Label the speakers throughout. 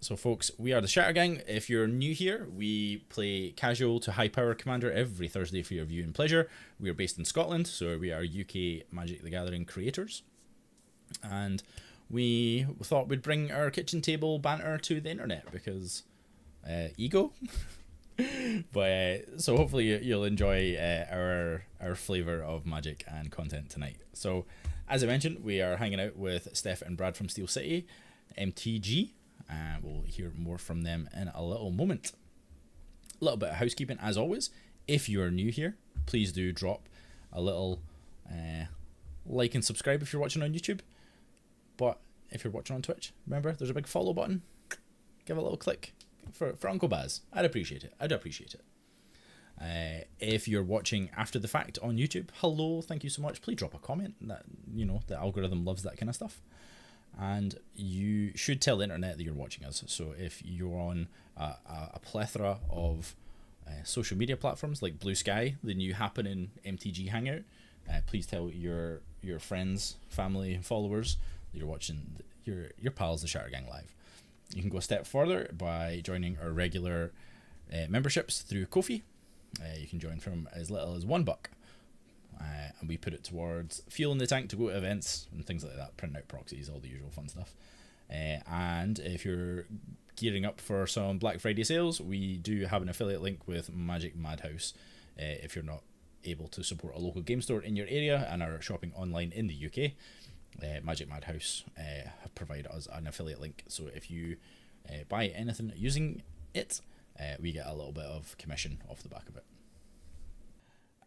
Speaker 1: So, folks, we are the Shattergang. If you're new here, we play casual to high power Commander every Thursday for your view and pleasure. We are based in Scotland, so we are UK Magic the Gathering creators. And we thought we'd bring our kitchen table banter to the internet because ego. But so hopefully you'll enjoy our flavour of Magic and content tonight. So, as I mentioned, we are hanging out with Steph and Brad from SteelCity, MTG. We'll hear more from them in a little moment. A little bit of housekeeping, as always. If you are new here, please do drop a little like and subscribe if you're watching on YouTube. But if you're watching on Twitch, remember, there's a big follow button. Give a little click for Uncle Baz. I'd appreciate it. If you're watching after the fact on YouTube, hello, thank you so much. Please drop a comment. That, you know, the algorithm loves that kind of stuff. And you should tell the internet that you're watching us. So if you're on a plethora of social media platforms like Blue Sky, the new happening MTG Hangout, please tell your friends, family, and followers that you're watching your pals, the Shattergang live. You can go a step further by joining our regular memberships through Ko-fi. You can join from as little as $1. And we put it towards fuel in the tank to go to events and things like that, print out proxies, all the usual fun stuff. And if you're gearing up for some Black Friday sales, we do have an affiliate link with Magic Madhouse. If you're not able to support a local game store in your area and are shopping online in the UK, Magic Madhouse have provided us an affiliate link. So if you buy anything using it, we get a little bit of commission off the back of it.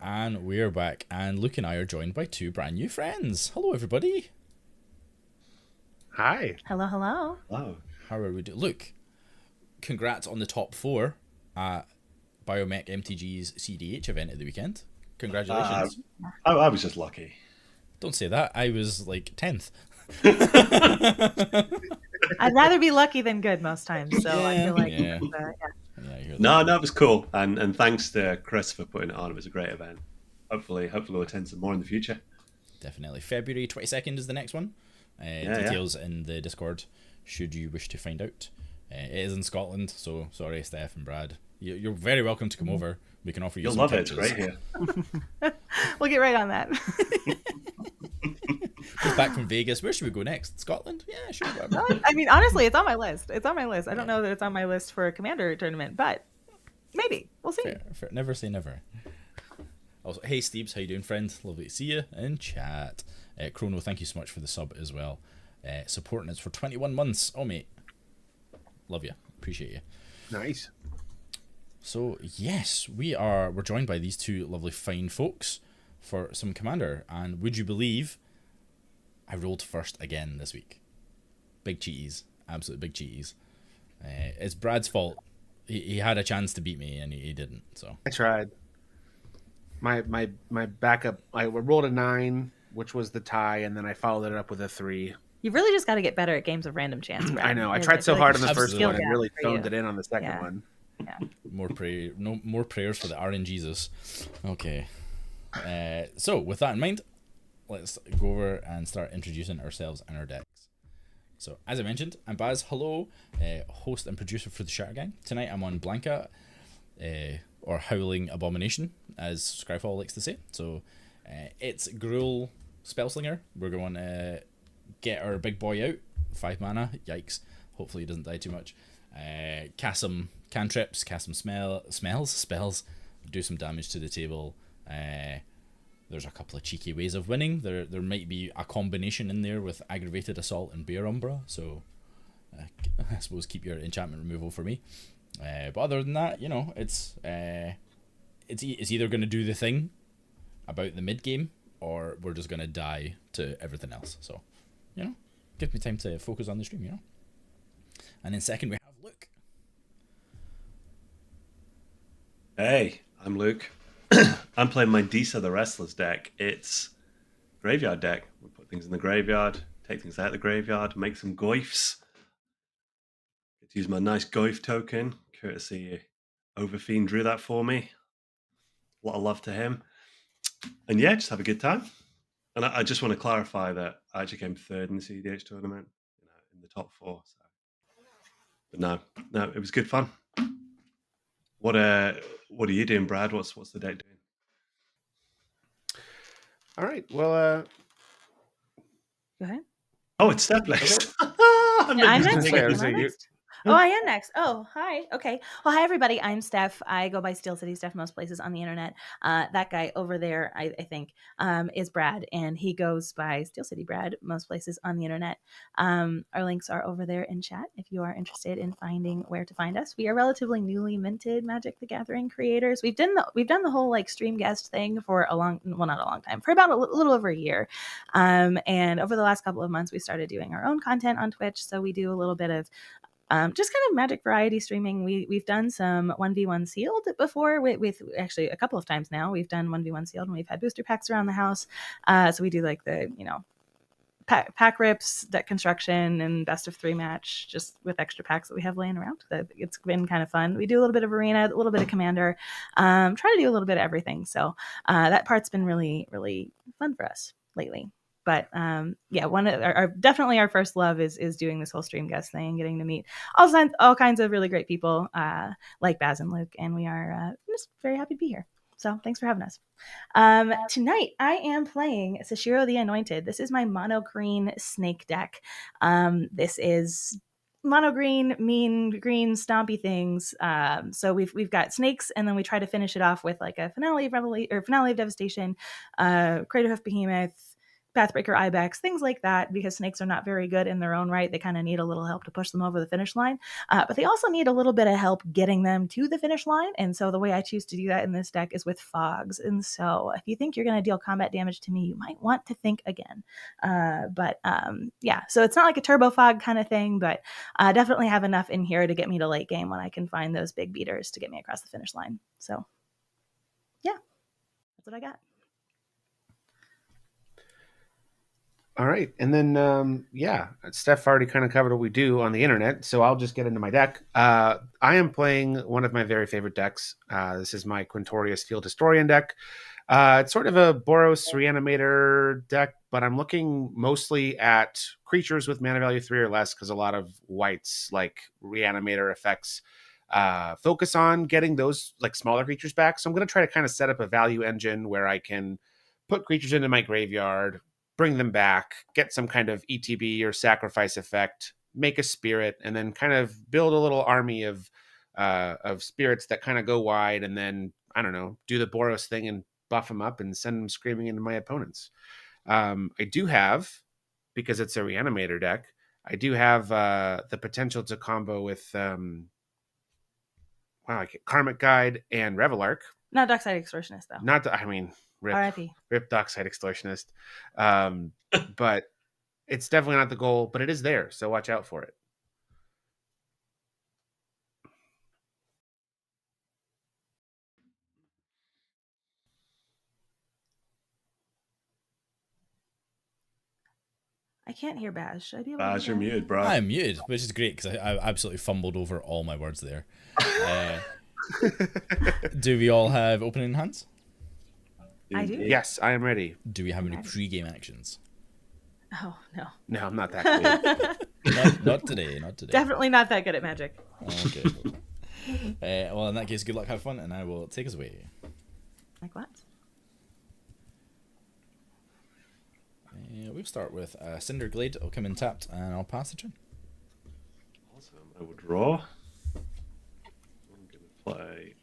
Speaker 1: And we're back, and Luke and I are joined by two brand new friends. Hello, everybody.
Speaker 2: Hi.
Speaker 3: Hello, hello.
Speaker 2: Hello.
Speaker 1: How are we doing? Luke, congrats on the top 4 at Biomech MTG's CDH event at the weekend. Congratulations.
Speaker 2: I was just lucky.
Speaker 1: Don't say that. I was like 10th.
Speaker 3: I'd rather be lucky than good most times, so I feel like
Speaker 1: Yeah,
Speaker 2: No, it was cool, and thanks to Chris for putting it on. It was a great event. Hopefully we'll attend some more in the future.
Speaker 1: Definitely. February 22nd is the next one. Details in the Discord should you wish to find out. It is in Scotland, so sorry, Steph and Brad. You're very welcome to come over. We can offer you
Speaker 2: You'll
Speaker 1: some
Speaker 2: love
Speaker 1: couches.
Speaker 2: it. It's great here.
Speaker 3: We'll get right on that.
Speaker 1: Just back from Vegas. Where should we go next? Scotland? Yeah, sure.
Speaker 3: I mean, honestly, it's on my list. I don't know that it's on my list for a Commander tournament, but maybe. We'll see.
Speaker 1: Fair. Never say never. Also, hey, Steves, how you doing, friend? Lovely to see you in chat. Chrono, thank you so much for the sub as well. Supporting us for 21 months. Oh, mate. Love you. Appreciate you.
Speaker 2: Nice.
Speaker 1: So, yes, we're joined by these two lovely fine folks for some Commander. And would you believe I rolled first again this week? Big cheaties. Absolute big cheaties. It's Brad's fault. He had a chance to beat me and he didn't. So
Speaker 4: I tried. My backup, I rolled a 9, which was the tie, and then I followed it up with a 3.
Speaker 3: You've really just got to get better at games of random chance, Brad.
Speaker 4: I know. I tried so hard on the first one and really
Speaker 3: for
Speaker 4: phoned
Speaker 3: you.
Speaker 4: it in on the second one.
Speaker 3: Yeah.
Speaker 1: more prayers for the RNGesus. Okay. So with that in mind, let's go over and start introducing ourselves and our decks. So as I mentioned, I'm Baz. Hello, host and producer for the Shattergang. Tonight I'm on Blanca, or Howling Abomination, as Skyfall likes to say. So it's Gruul Spellslinger. We're going to get our big boy out. 5 mana. Yikes. Hopefully he doesn't die too much. Cast some cantrips, cast some spells, do some damage to the table. There's a couple of cheeky ways of winning. There might be a combination in there with Aggravated Assault and Bear Umbra, so I suppose keep your enchantment removal for me. But other than that, you know, it's either going to do the thing about the mid game, or we're just going to die to everything else. So, you know, give me time to focus on the stream, you know. And in second we have Luke.
Speaker 2: Hey, I'm Luke. I'm playing my Disa the Restless deck. It's graveyard deck. We put things in the graveyard, take things out of the graveyard, make some goifs. Get to use my nice goif token, courtesy Overfiend drew that for me. A lot of love to him. And yeah, just have a good time. And I just want to clarify that I actually came third in the CDH tournament, in the top 4. So But no, it was good fun. What are you doing, Brad? What's the deck doing?
Speaker 4: All right. Well,
Speaker 3: Go ahead.
Speaker 2: Oh, it's Steph next.
Speaker 3: I'm next.
Speaker 4: Okay,
Speaker 3: Am
Speaker 4: so
Speaker 3: I
Speaker 4: you-
Speaker 3: next? Oh, I am next. Oh, hi. Okay. Well, hi, everybody. I'm Steph. I go by SteelCity Steph most places on the internet. That guy over there, I think, is Brad, and he goes by SteelCity Brad most places on the internet. Our links are over there in chat if you are interested in finding where to find us. We are relatively newly minted Magic the Gathering creators. We've done the whole like stream guest thing for not a long time, for about a little over a year. And over the last couple of months, we started doing our own content on Twitch. So we do a little bit of just kind of Magic variety streaming. We've done some 1v1 sealed before with actually a couple of times now. We've done 1v1 sealed and we've had booster packs around the house. So we do like the, pack rips, deck construction, and best of 3 match just with extra packs that we have laying around. It's been kind of fun. We do a little bit of arena, a little bit of commander, try to do a little bit of everything. So that part's been really, really fun for us lately. But one of definitely our first love is doing this whole stream guest thing and getting to meet all kinds of really great people like Baz and Luke, and we are just very happy to be here. So thanks for having us. Tonight I am playing Seshiro the Anointed. This is my mono green snake deck. This is mono green, mean green, stompy things. So we've got snakes, and then we try to finish it off with like a finale of Devastation, Craterhoof Behemoth, Pathbreaker Ibex, things like that, because snakes are not very good in their own right. They kind of need a little help to push them over the finish line, but they also need a little bit of help getting them to the finish line. And so the way I choose to do that in this deck is with fogs. And so if you think you're going to deal combat damage to me, you might want to think again. So it's not like a turbo fog kind of thing, but definitely have enough in here to get me to late game when I can find those big beaters to get me across the finish line. So yeah, that's what I got.
Speaker 4: all right. And then, Steph already kind of covered what we do on the internet, so I'll just get into my deck. I am playing one of my very favorite decks. This is my Quintorius Field Historian deck. It's sort of a Boros Reanimator deck, but I'm looking mostly at creatures with mana value 3 or less, because a lot of whites, like Reanimator effects, focus on getting those like smaller creatures back. So I'm going to try to kind of set up a value engine where I can put creatures into my graveyard, bring them back, get some kind of ETB or sacrifice effect, make a spirit, and then kind of build a little army of spirits that kind of go wide, and then, I don't know, do the Boros thing and buff them up and send them screaming into my opponents. I do have, because it's a Reanimator deck, I do have the potential to combo with Karmic Guide and Revelark.
Speaker 3: Not Dockside Extortionist, though.
Speaker 4: Rip Dockside Extortionist. But it's definitely not the goal, but it is there, so watch out for it.
Speaker 3: I can't hear Baz. Should I be able to
Speaker 2: Baz,
Speaker 3: hear
Speaker 2: you're
Speaker 3: Baz?
Speaker 2: muted, Brad.
Speaker 1: I'm muted, which is great because I absolutely fumbled over all my words there. Do we all have opening hands?
Speaker 3: I do.
Speaker 4: Yes, I am ready.
Speaker 1: Do we have any pre-game actions?
Speaker 3: Oh, no.
Speaker 4: No, I'm not that good.
Speaker 1: Not today.
Speaker 3: Definitely not that good at Magic.
Speaker 1: Okay. Well, in that case, good luck, have fun, and I will take us away.
Speaker 3: Like what?
Speaker 1: We'll start with Cinder Glade. I'll come in tapped, and I'll pass the turn.
Speaker 2: Awesome. I will draw. I'm going to play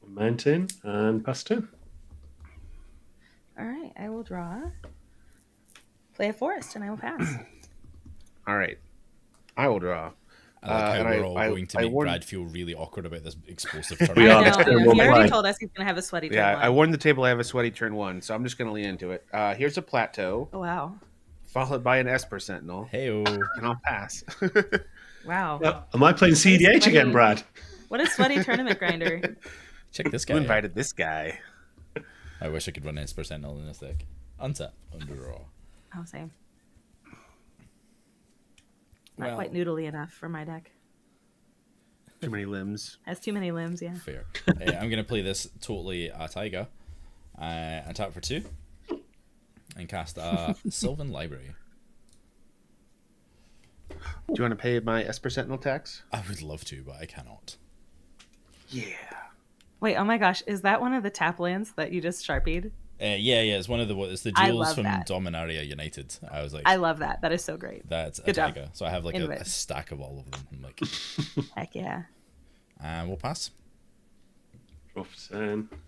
Speaker 2: Mountain and pass turn.
Speaker 3: All right, I will draw. Play a forest, and I will pass.
Speaker 4: All right. I will draw.
Speaker 1: I like how we're all going to make Brad feel really awkward about this explosive turn.
Speaker 2: We are.
Speaker 3: I know. He already told us he's going to have a sweaty turn.
Speaker 4: Yeah,
Speaker 3: one.
Speaker 4: I warned the table I have a sweaty turn 1, so I'm just going to lean into it. Here's a Plateau.
Speaker 3: Oh, wow.
Speaker 4: Followed by an Esper Sentinel.
Speaker 1: Hey-o.
Speaker 4: And I'll pass.
Speaker 3: Wow.
Speaker 2: Am I playing CEDH again, Brad?
Speaker 3: What a sweaty tournament grinder.
Speaker 1: Check this guy.
Speaker 4: Who invited this guy?
Speaker 1: I wish I could run Esper Sentinel in this deck. Untap, underdraw.
Speaker 3: Oh, same. Not quite noodly enough for my deck.
Speaker 4: Too many limbs.
Speaker 3: Has too many limbs, yeah.
Speaker 1: Fair. I'm going to play this totally Taiga. And tap for 2. And cast a Sylvan Library.
Speaker 4: Do you want to pay my Esper Sentinel tax?
Speaker 1: I would love to, but I cannot.
Speaker 4: Yeah.
Speaker 3: Wait, oh my gosh, is that one of the tap lands that you just sharpied?
Speaker 1: Yeah, it's one of it's the
Speaker 3: I
Speaker 1: jewels
Speaker 3: love
Speaker 1: from
Speaker 3: that.
Speaker 1: Dominaria United. I was like,
Speaker 3: I love that. That is so great.
Speaker 1: that's a
Speaker 3: Good job.
Speaker 1: dagger. So I have like
Speaker 3: Into
Speaker 1: a
Speaker 3: it.
Speaker 1: stack of all of them. I'm like,
Speaker 3: Heck yeah.
Speaker 1: and we'll pass.
Speaker 2: Draw for turn. I'm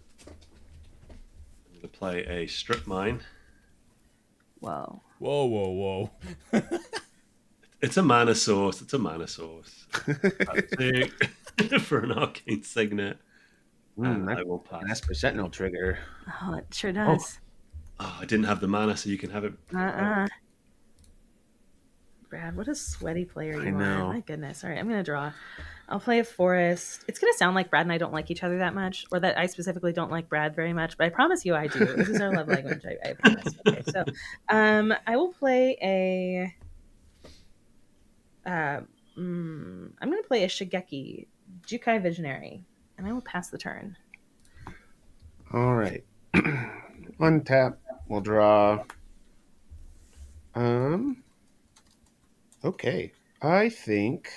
Speaker 2: going to play a strip mine.
Speaker 3: Whoa.
Speaker 1: Whoa.
Speaker 2: It's a mana source. Two for an arcane signet. And I will pass.
Speaker 4: An Esper Sentinel trigger.
Speaker 3: Oh, it sure does.
Speaker 2: Oh, I didn't have the mana, so you can have it.
Speaker 3: Brad, what a sweaty player you
Speaker 4: I know.
Speaker 3: are. My goodness. All right, I'm going to draw. I'll play a forest. It's going to sound like Brad and I don't like each other that much, or that I specifically don't like Brad very much, but I promise you I do. This is our love language. I promise. Okay, so I will play a... I'm going to play a Shigeki Jukai Visionary, and I will pass the turn.
Speaker 4: All right. Untap. We'll draw. Okay. I think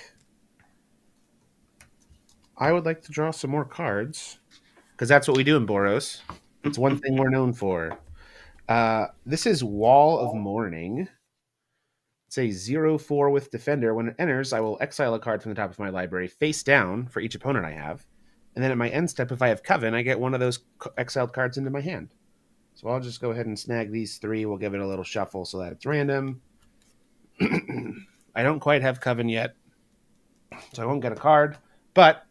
Speaker 4: I would like to draw some more cards because that's what we do in Boros. It's one thing we're known for. This is Wall of Mourning. It's a 0/4 with Defender. When it enters, I will exile a card from the top of my library face down for each opponent I have. And then at my end step, if I have Coven, I get one of those exiled cards into my hand. So I'll just go ahead and snag these three. We'll give it a little shuffle so that it's random. I don't quite have Coven yet, so I won't get a card. But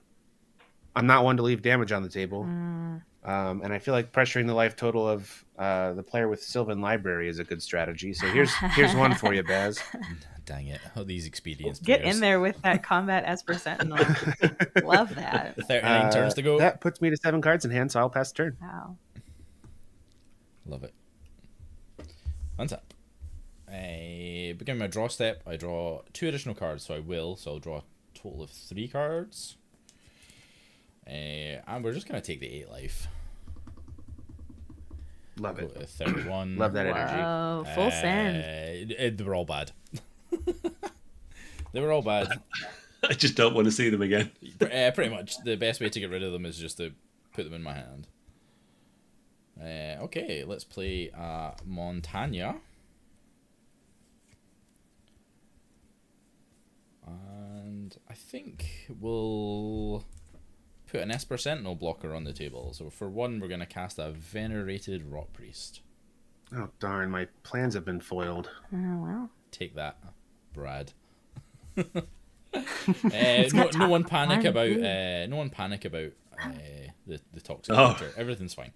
Speaker 4: I'm not one to leave damage on the table. And I feel like pressuring the life total of the player with Sylvan Library is a good strategy. So here's one for you, Baz.
Speaker 1: Dang it. Oh, these experienced
Speaker 3: Get
Speaker 1: players.
Speaker 3: in there with that combat Esper Sentinel. Love that.
Speaker 1: 39 turns to go.
Speaker 4: That puts me to 7 cards in hand, so I'll pass turn.
Speaker 3: Wow.
Speaker 1: Love it. Untap. Beginning my draw step, I draw 2 additional cards, so I'll draw a total of 3 cards. And we're just going to take the 8 life.
Speaker 4: Love
Speaker 1: Go
Speaker 4: it.
Speaker 1: to 31.
Speaker 4: Love that energy.
Speaker 3: Oh, full send.
Speaker 1: They were all bad. They were all bad.
Speaker 2: I just don't want to see them again.
Speaker 1: Pretty much. The best way to get rid of them is just to put them in my hand. Okay, let's play Montagna. And I think we'll put an Esper Sentinel blocker on the table. So for 1, we're going to cast a Venerated Rot Priest.
Speaker 4: Oh, darn. My plans have been foiled.
Speaker 3: Oh, well.
Speaker 1: Take that, Brad. No one panic about the toxic creature. Everything's fine.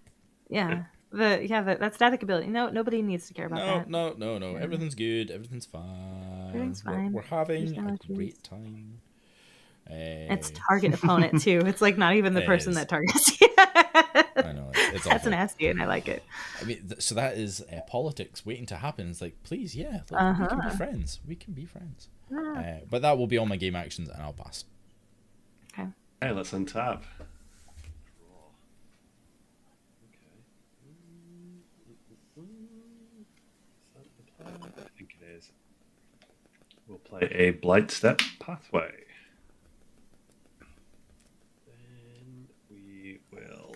Speaker 3: Yeah. That static ability. No, nobody needs to care about that.
Speaker 1: No. Everything's good. Everything's fine.
Speaker 3: Everything's fine.
Speaker 1: We're having
Speaker 3: There's no
Speaker 1: a great time.
Speaker 3: It's target opponent too. It's like not even the person that targets you.
Speaker 1: I know it's
Speaker 3: That's
Speaker 1: awful.
Speaker 3: nasty, and I like it.
Speaker 1: I mean, so that is politics waiting to happen. It's like, please, we can be friends. We can be friends. But that will be all my game actions, and I'll pass.
Speaker 3: Okay.
Speaker 2: Hey, let's untap. I think it is. We'll play a Blightstep Pathway. Then we will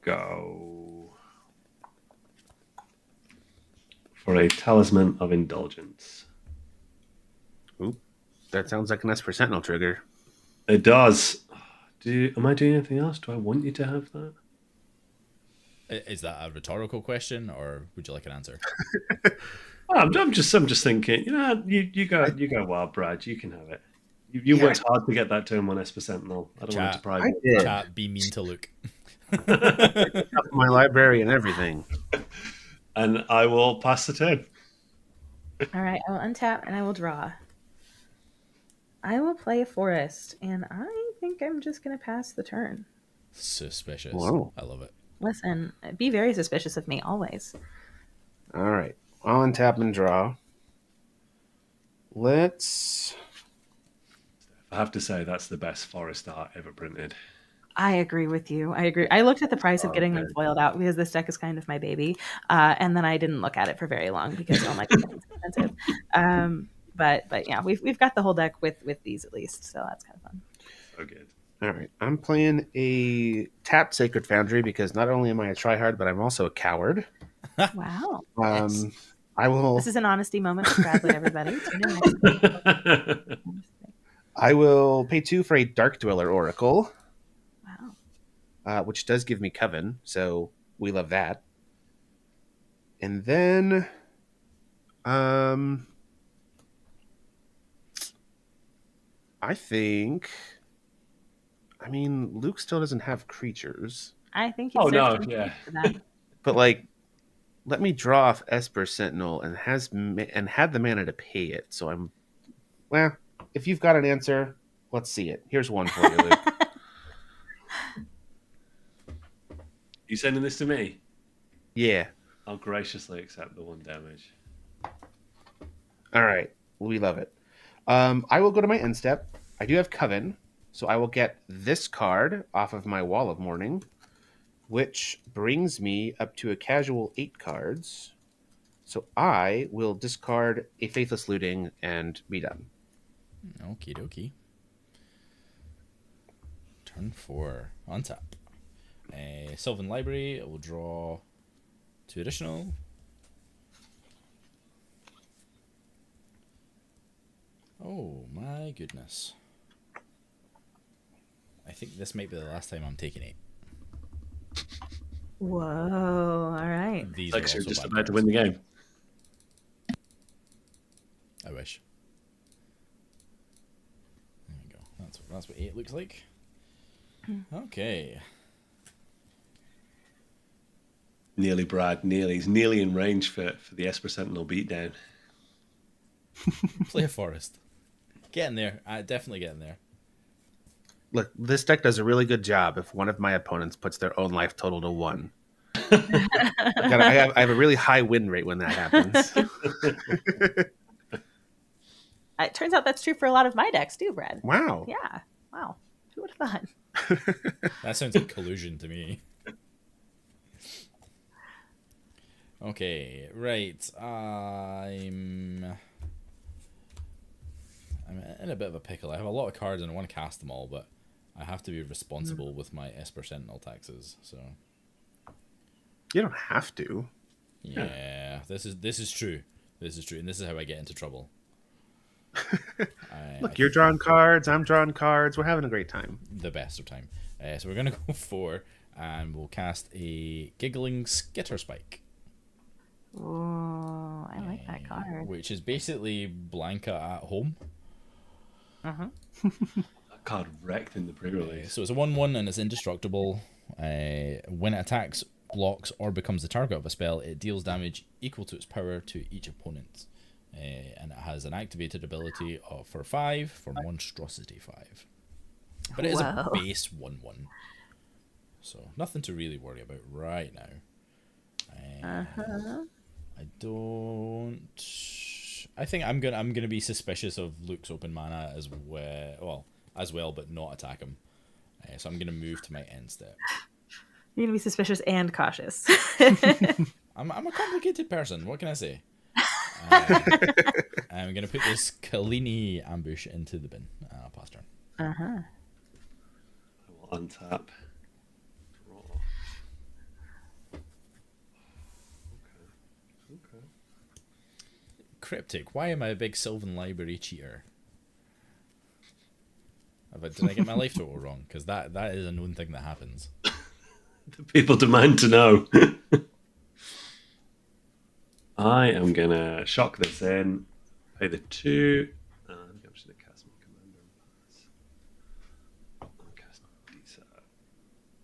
Speaker 2: go for a Talisman of Indulgence.
Speaker 4: Ooh, that sounds like an Esper Sentinel trigger.
Speaker 2: It does. Am I doing anything else? Do I want you to have that?
Speaker 1: Is that a rhetorical question, or would you like an answer?
Speaker 2: I'm just thinking. You go wild, Brad. You can have it. You worked hard to get that turn 1 Esper Sentinel. I don't want to surprise you.
Speaker 1: Chat, be mean to Luke.
Speaker 4: My library and everything.
Speaker 2: And I will pass the turn.
Speaker 3: All right, I will untap and I will draw. I will play a forest, and I think I'm just going to pass the turn.
Speaker 1: Suspicious.
Speaker 4: Whoa.
Speaker 1: I love it.
Speaker 3: Listen, be very suspicious of me always.
Speaker 4: All right. I'll untap and draw. Let's...
Speaker 2: I have to say, that's the best forest art ever printed.
Speaker 3: I agree with you. I agree. I looked at the price of getting them foiled out because this deck is kind of my baby. And then I didn't look at it for very long because, oh my God, it's expensive. but yeah, we've got the whole deck with these at least, so that's kind of fun.
Speaker 2: So good.
Speaker 4: All right, I'm playing a tapped Sacred Foundry because not only am I a tryhard, but I'm also a coward.
Speaker 3: Wow.
Speaker 4: I will.
Speaker 3: This is an honesty moment for Bradley, everybody. Tune in next week.
Speaker 4: I will pay 2 for a Dark Dweller Oracle.
Speaker 3: Wow.
Speaker 4: Which does give me Coven, so we love that. And then, I think, I mean, Luke still doesn't have creatures.
Speaker 3: I think
Speaker 2: Oh, no,
Speaker 3: served him
Speaker 2: yeah.
Speaker 3: for that.
Speaker 4: But, like, let me draw off Esper Sentinel and had the mana to pay it. So I'm, well, if you've got an answer, let's see it. Here's one for you, Luke.
Speaker 2: You sending this to me?
Speaker 4: Yeah.
Speaker 2: I'll graciously accept the 1 damage.
Speaker 4: All right. We love it. I will go to my end step. I do have Coven, so I will get this card off of my Wall of Mourning, which brings me up to a casual 8 cards. So I will discard a Faithless Looting and be done.
Speaker 1: Okie dokie. Turn 4. On tap. Sylvan Library. We'll draw 2 additional. Oh my goodness. I think this might be the last time I'm taking 8.
Speaker 3: Whoa! All right.
Speaker 1: These
Speaker 2: Like
Speaker 1: are
Speaker 2: you're
Speaker 1: also
Speaker 2: just
Speaker 1: bad
Speaker 2: about to
Speaker 1: cards.
Speaker 2: win the game.
Speaker 1: I wish. There we go. That's what 8 looks like. Okay.
Speaker 2: Nearly, Brad. Nearly. He's nearly in range for the Esper Sentinel beatdown.
Speaker 1: Play a forest. Getting there. Definitely getting there.
Speaker 4: Look, this deck does a really good job if one of my opponents puts their own life total to 1. I have a really high win rate when that happens.
Speaker 3: It turns out that's true for a lot of my decks too, Brad.
Speaker 4: Wow.
Speaker 3: Yeah. Wow. Who would have thought?
Speaker 1: That sounds like collusion to me. Okay, right. I'm in a bit of a pickle. I have a lot of cards and I want to cast them all, but I have to be responsible with my Esper Sentinel taxes. So
Speaker 4: You don't have to.
Speaker 1: yeah, this is true. This is true, and this is how I get into trouble.
Speaker 4: Look, you're drawing cards. I'm drawing cards. We're having a great time.
Speaker 1: The best of time. So we're gonna go 4, and we'll cast a Giggling Skitterspike.
Speaker 3: Oh, I like that card.
Speaker 1: Which is basically Blanca at home.
Speaker 2: That card wrecked in the pre-release.
Speaker 1: So it's a 1/1 and it's indestructible. When it attacks, blocks, or becomes the target of a spell, it deals damage equal to its power to each opponent. And it has an activated ability for 5 for Monstrosity 5. But it is a base 1/1. So nothing to really worry about right now. I don't. I think I'm gonna be suspicious of Luke's open mana as well, but not attack him. So I'm gonna move to my end step.
Speaker 3: You're gonna be suspicious and cautious.
Speaker 1: I'm a complicated person. What can I say? I'm gonna put this Kalini ambush into the bin. I'll pass turn.
Speaker 2: I will untap. Draw. Okay.
Speaker 1: Cryptic. Why am I a big Sylvan Library cheater? Did I get my life total wrong? Because that is a known thing that happens.
Speaker 2: The people demand to know. I am gonna shock this in, pay the 2, and I'm just gonna cast my commander and pass. I'll cast Disa.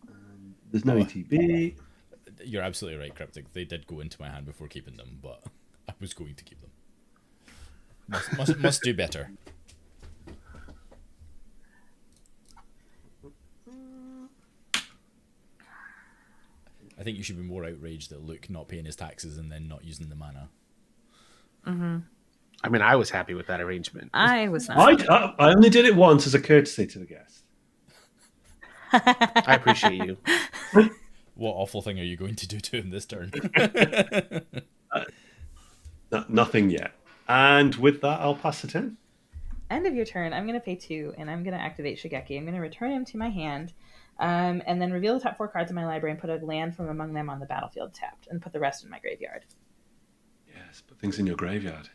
Speaker 2: And there's no ETB.
Speaker 1: You're absolutely right, Cryptic. They did go into my hand before keeping them, but I was going to keep them. Must do better. I think you should be more outraged at Luke not paying his taxes and then not using the mana.
Speaker 4: I mean, I was happy with that arrangement.
Speaker 3: I was not.
Speaker 2: I only did it once as a courtesy to the guest.
Speaker 4: I appreciate you.
Speaker 1: What awful thing are you going to do to him this turn?
Speaker 2: Nothing yet. And with that, I'll pass the turn.
Speaker 3: End of your turn. I'm going to pay 2, and I'm going to activate Shigeki. I'm going to return him to my hand, and then reveal the top 4 cards in my library and put a land from among them on the battlefield tapped, and put the rest in my graveyard.
Speaker 2: Yes, put things in your graveyard.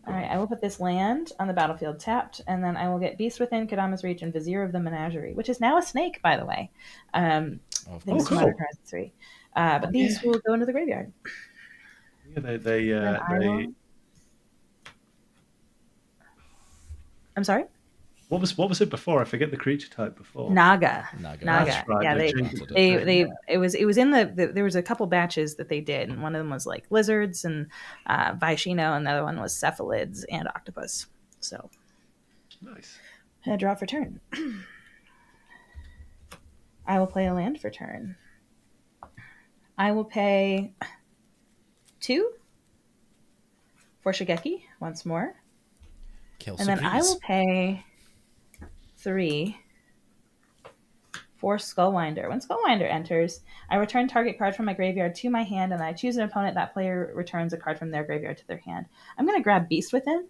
Speaker 3: All right, I will put this land on the battlefield tapped, and then I will get Beast Within, Kadama's Reach, and Vizier of the Menagerie, which is now a snake, by the way. Thanks to Modern Horizons 3. But these will go into the graveyard.
Speaker 2: Yeah,
Speaker 3: I'm sorry?
Speaker 2: What was it before? I forget the creature type before.
Speaker 3: Naga.
Speaker 2: That's right.
Speaker 3: Yeah, it was in there was a couple batches that they did, and one of them was like lizards and Vaishino, and the other one was cephalids and octopus. So
Speaker 2: nice.
Speaker 3: I draw for turn. I will play a land for turn. I will pay 2 for Shigeki once more. And then I will pay 3 for Skullwinder. When Skullwinder enters, I return target card from my graveyard to my hand, and I choose an opponent. That player returns a card from their graveyard to their hand. I'm going to grab Beast Within.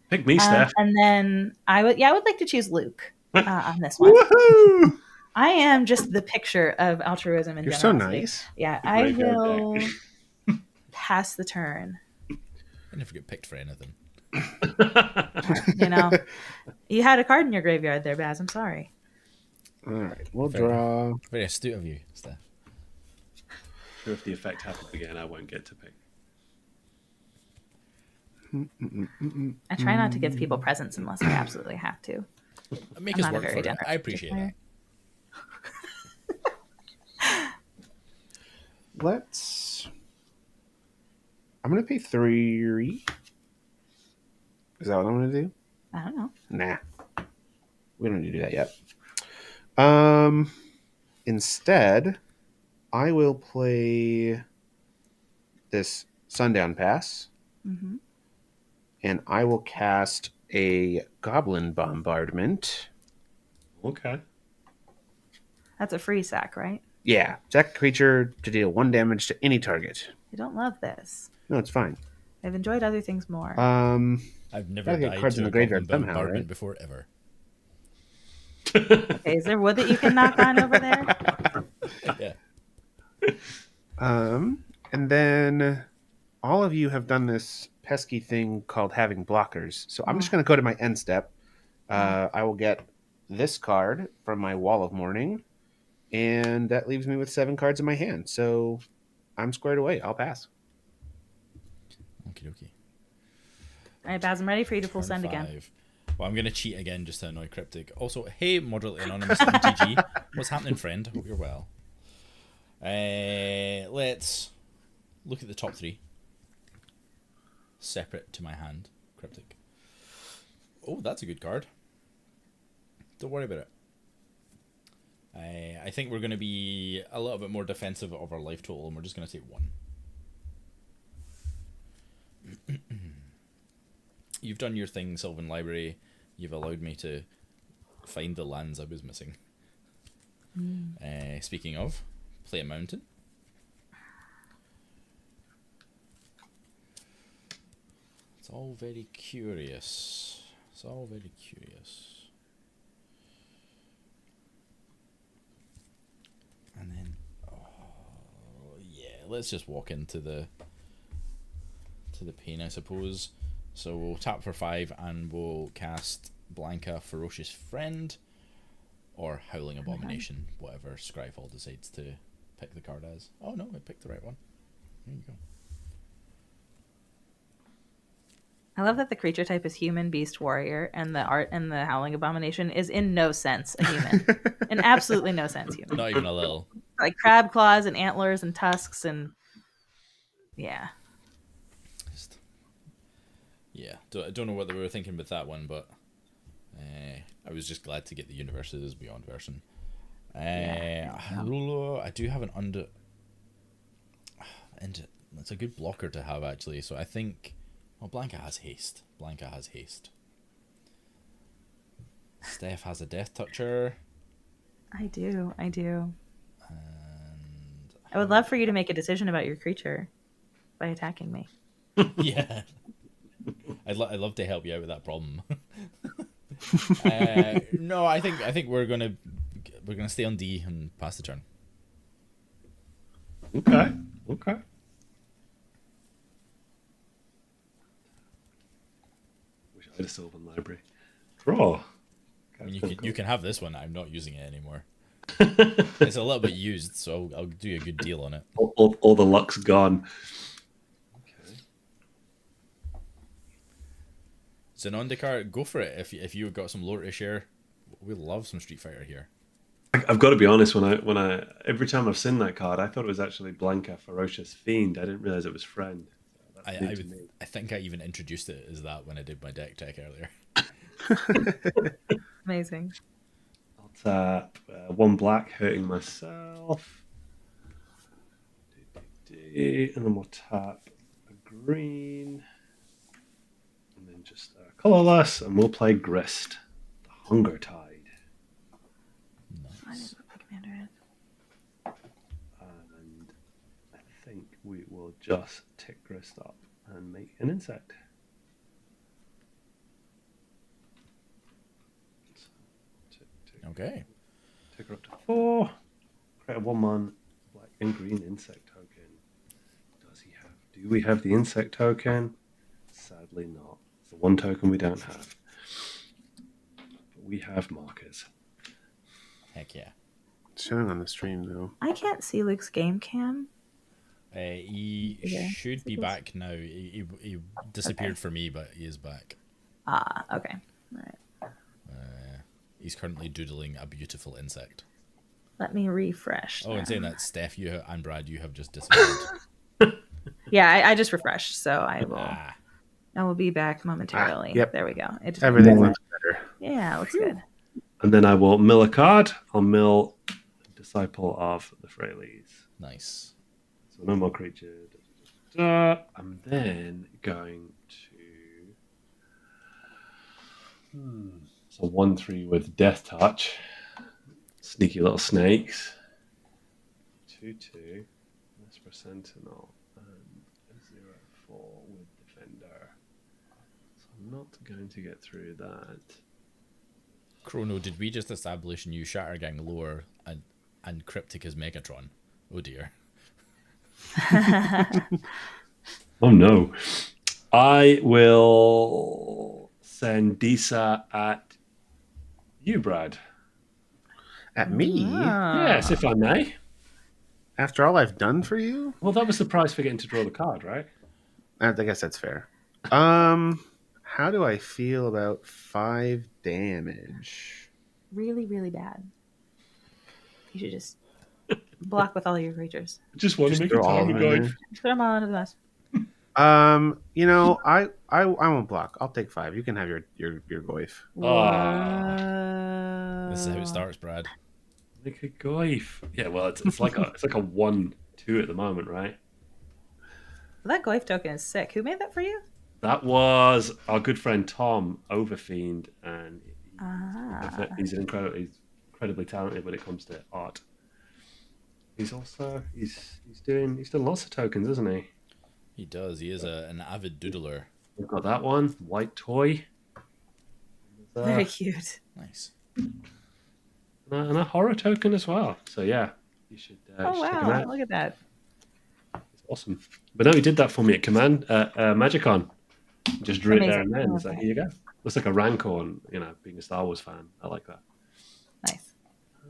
Speaker 2: Pick me, Steph.
Speaker 3: And then I would like to choose Luke on this one.
Speaker 2: Woohoo!
Speaker 3: I am just the picture of altruism and generosity.
Speaker 4: You're so nice.
Speaker 3: Yeah, I will pass the turn.
Speaker 1: I never get picked for anything.
Speaker 3: You know, you had a card in your graveyard there, Baz. I'm sorry.
Speaker 4: All right, we'll draw.
Speaker 1: Very astute of you, Steph.
Speaker 2: Sure, if the effect happens again, I won't get to pick.
Speaker 3: I try not to give people presents unless I absolutely have to.
Speaker 1: Make us work for it. I appreciate that.
Speaker 4: I'm going to pay 3. Is that what I'm going to do?
Speaker 3: I don't know.
Speaker 4: Nah. We don't need to do that yet. Instead, I will play this Sundown Pass.
Speaker 3: Mm-hmm.
Speaker 4: And I will cast a Goblin Bombardment.
Speaker 2: Okay.
Speaker 3: That's a free sack, right?
Speaker 4: Yeah. Sack creature to deal 1 damage to any target.
Speaker 3: I don't love this.
Speaker 4: No, it's fine.
Speaker 3: I've enjoyed other things more.
Speaker 1: I've never died
Speaker 4: cards
Speaker 1: to
Speaker 4: in
Speaker 1: a
Speaker 4: the graveyard
Speaker 1: Goblin
Speaker 4: somehow,
Speaker 1: Bombardment
Speaker 4: right?
Speaker 1: before, ever.
Speaker 3: Okay, is there wood that you can knock on over there?
Speaker 1: Yeah.
Speaker 4: And then all of you have done this pesky thing called having blockers. So I'm just going to go to my end step. I will get this card from my Wall of Mourning, and that leaves me with 7 cards in my hand. So I'm squared away. I'll pass.
Speaker 1: Okie dokie.
Speaker 3: All right, Baz, I'm ready for you to full
Speaker 1: Turn
Speaker 3: send
Speaker 1: 5.
Speaker 3: again.
Speaker 1: Well, I'm going to cheat again just to annoy Cryptic. Also, hey, moderately anonymous MTG. What's happening, friend? Hope you're well. Let's look at the top 3. Separate to my hand. Cryptic. Oh, that's a good card. Don't worry about it. I think we're going to be a little bit more defensive of our life total, and we're just going to take 1. You've done your thing, Sylvan Library. You've allowed me to find the lands I was missing. Speaking of, play a mountain. It's all very curious. It's all very curious. And then, let's just walk into the pain, I suppose. So we'll tap for 5 and we'll cast Blanca, Ferocious Friend, or Howling Abomination, whatever Scryfall decides to pick the card as. Oh no, I picked the right one. There you go.
Speaker 3: I love that the creature type is human, beast, warrior, and the art and the Howling Abomination is in no sense a human. In absolutely no sense human.
Speaker 1: Not even a little.
Speaker 3: Like crab claws and antlers and tusks and yeah.
Speaker 1: Yeah, I don't know what they were thinking with that one, but I was just glad to get the Universes Beyond version. I do have an under... And it's a good blocker to have, actually, so I think... Well, Blanca has haste. Steph has a Death Toucher.
Speaker 3: I do.
Speaker 1: And
Speaker 3: I would love for you to make a decision about your creature by attacking me.
Speaker 1: Yeah. I'd love to help you out with that problem. No, I think we're gonna stay on D and pass the turn.
Speaker 2: Okay. Wish I had a Sylvan Library. Draw.
Speaker 1: I mean, you can have this one. I'm not using it anymore. It's a little bit used, so I'll do you a good deal on it.
Speaker 2: All the luck's gone. Okay.
Speaker 1: Zanondikar, go for it. If you've got some lore to share, we love some Street Fighter here.
Speaker 2: I've got to be honest. When I every time I've seen that card, I thought it was actually Blanca Ferocious Fiend. I didn't realize it was Friend. So
Speaker 1: I think I even introduced it as that when I did my deck tech earlier.
Speaker 3: Amazing.
Speaker 2: I'll tap 1 black, hurting myself. And then we'll tap a green. And then just colorless, and we'll play Grist, the Hunger Tide.
Speaker 1: Nice.
Speaker 2: And I think we will just tick Grist up and make an insect.
Speaker 1: Okay.
Speaker 2: Take her up to 4. Create a 1/1 black and green insect token. Do we have the insect token? Sadly not. It's the one token we don't have. But we have markers.
Speaker 1: Heck yeah.
Speaker 4: It's showing on the stream though.
Speaker 3: I can't see Luke's game cam.
Speaker 1: He should be back now. He disappeared for me, but he is back.
Speaker 3: Okay. All right.
Speaker 1: He's currently doodling a beautiful insect.
Speaker 3: Let me refresh.
Speaker 1: Oh, and saying that, Steph, you and Brad, you have just disappeared.
Speaker 3: Yeah, I just refreshed, so I will be back momentarily.
Speaker 4: Yep.
Speaker 3: There we go.
Speaker 4: Everything looks better.
Speaker 3: Yeah, looks good.
Speaker 2: And then I will mill a card. I'll mill Disciple of the Freyleys.
Speaker 1: Nice.
Speaker 2: So no more creature. I'm then going to... So 1/3 with Death Touch. Sneaky little snakes. 2/2. Vesper Sentinel. And 0/4 with Defender. So I'm not going to get through that.
Speaker 1: Chrono, did we just establish new Shattergang lore and Cryptic is Megatron? Oh dear.
Speaker 2: Oh no. I will send Disa at you, Brad.
Speaker 4: At me?
Speaker 2: Yes, if I may.
Speaker 4: After all I've done for you?
Speaker 2: Well, that was the price for getting to draw the card, right?
Speaker 4: I guess that's fair. How do I feel about 5 damage?
Speaker 3: Really, really bad. You should just block with all your creatures.
Speaker 2: Just want to make
Speaker 4: throw
Speaker 2: it
Speaker 4: all of
Speaker 2: time
Speaker 4: them in
Speaker 2: going.
Speaker 4: there.
Speaker 3: Just put them all into the mess.
Speaker 4: I won't block. I'll take 5. You can have your goif.
Speaker 1: This is how it starts, Brad.
Speaker 2: Make a goif. Yeah, well, it's like a 1/2 at the moment, right?
Speaker 3: Well, that Goif token is sick. Who made that for you?
Speaker 2: That was our good friend Tom Overfiend, and he's incredibly talented when it comes to art. He's done lots of tokens, isn't he?
Speaker 1: He does. He is an avid doodler.
Speaker 2: We've got that one, White Toy.
Speaker 3: Very cute.
Speaker 1: Nice.
Speaker 2: And a horror token as well. So yeah, you should.
Speaker 3: Oh
Speaker 2: check him
Speaker 3: wow!
Speaker 2: out.
Speaker 3: Look at that.
Speaker 2: It's awesome. But no, he did that for me at Command Magicon. Just drew it there and then. It's like, here you go. Looks like a Rancor, and being a Star Wars fan, I like that.
Speaker 3: Nice.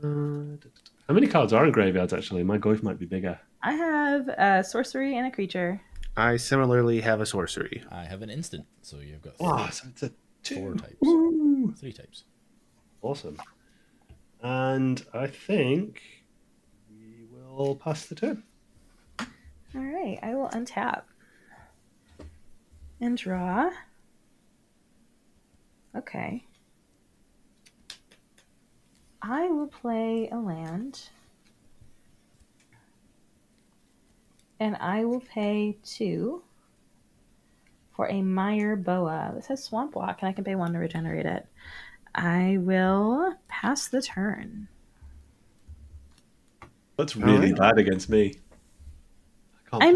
Speaker 2: How many cards are in graveyards actually? My Goif might be bigger.
Speaker 3: I have a sorcery and a creature.
Speaker 4: I similarly have a sorcery.
Speaker 1: I have an instant, so you've got
Speaker 2: So it's a
Speaker 1: 4 types.
Speaker 2: Woo!
Speaker 1: 3 types.
Speaker 2: Awesome. And I think we will pass the turn.
Speaker 3: All right, I will untap and draw. Okay. I will play a land. And I will pay 2 for a Mire Boa. This has Swamp Walk, and I can pay 1 to regenerate it. I will pass the turn.
Speaker 2: That's really bad against me. I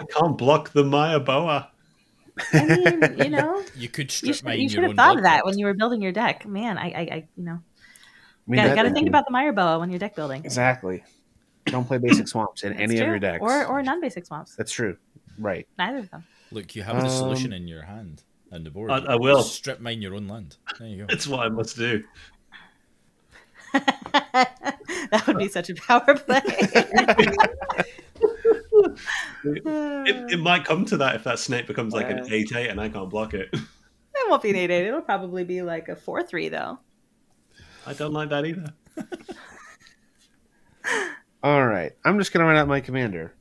Speaker 2: can't block the Maya Boa.
Speaker 3: I mean, you know,
Speaker 1: You could
Speaker 3: you
Speaker 1: strip mine
Speaker 3: should
Speaker 1: your
Speaker 3: have
Speaker 1: own
Speaker 3: thought
Speaker 1: blood
Speaker 3: of that
Speaker 1: pot.
Speaker 3: when you were building your deck. Man, I you know,
Speaker 4: I mean,
Speaker 3: got to think about the Meyer Boa when you're deck building.
Speaker 4: exactly. Don't play basic swamps in
Speaker 3: That's
Speaker 4: any of
Speaker 3: true.
Speaker 4: your decks.
Speaker 3: Or non-basic swamps.
Speaker 4: That's true. Right.
Speaker 3: Neither of them.
Speaker 1: Look, you have the solution in your hand and the board.
Speaker 2: I will.
Speaker 1: Strip mine your own land. There you go.
Speaker 2: It's what I must do.
Speaker 3: That would be such a power play.
Speaker 2: It might come to that if that snake becomes like an 8/8 and I can't block it.
Speaker 3: It won't be an 8/8. It'll probably be like a 4/3 though.
Speaker 2: I don't like that either.
Speaker 4: All right. I'm just going to run out my commander.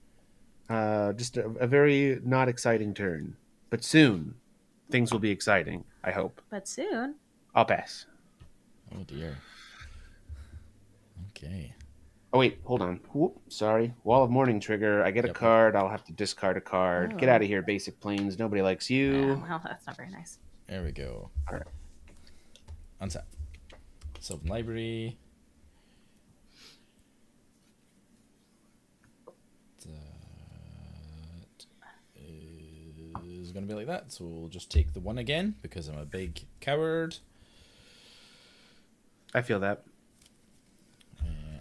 Speaker 4: Just a very not exciting turn. But soon, things will be exciting, I hope.
Speaker 3: But soon.
Speaker 4: I'll pass.
Speaker 1: Oh dear. Okay.
Speaker 4: Oh, wait. Hold on. Whoop, sorry. Wall of Mourning trigger. I get a card. I'll have to discard a card.
Speaker 3: Oh.
Speaker 4: Get out of here, Basic Planes. Nobody likes you.
Speaker 3: Well, that's not very nice.
Speaker 1: There we go.
Speaker 4: All right.
Speaker 1: Untap. Sylvan Library. That is going to be like that. So we'll just take the 1 again because I'm a big coward.
Speaker 4: I feel that.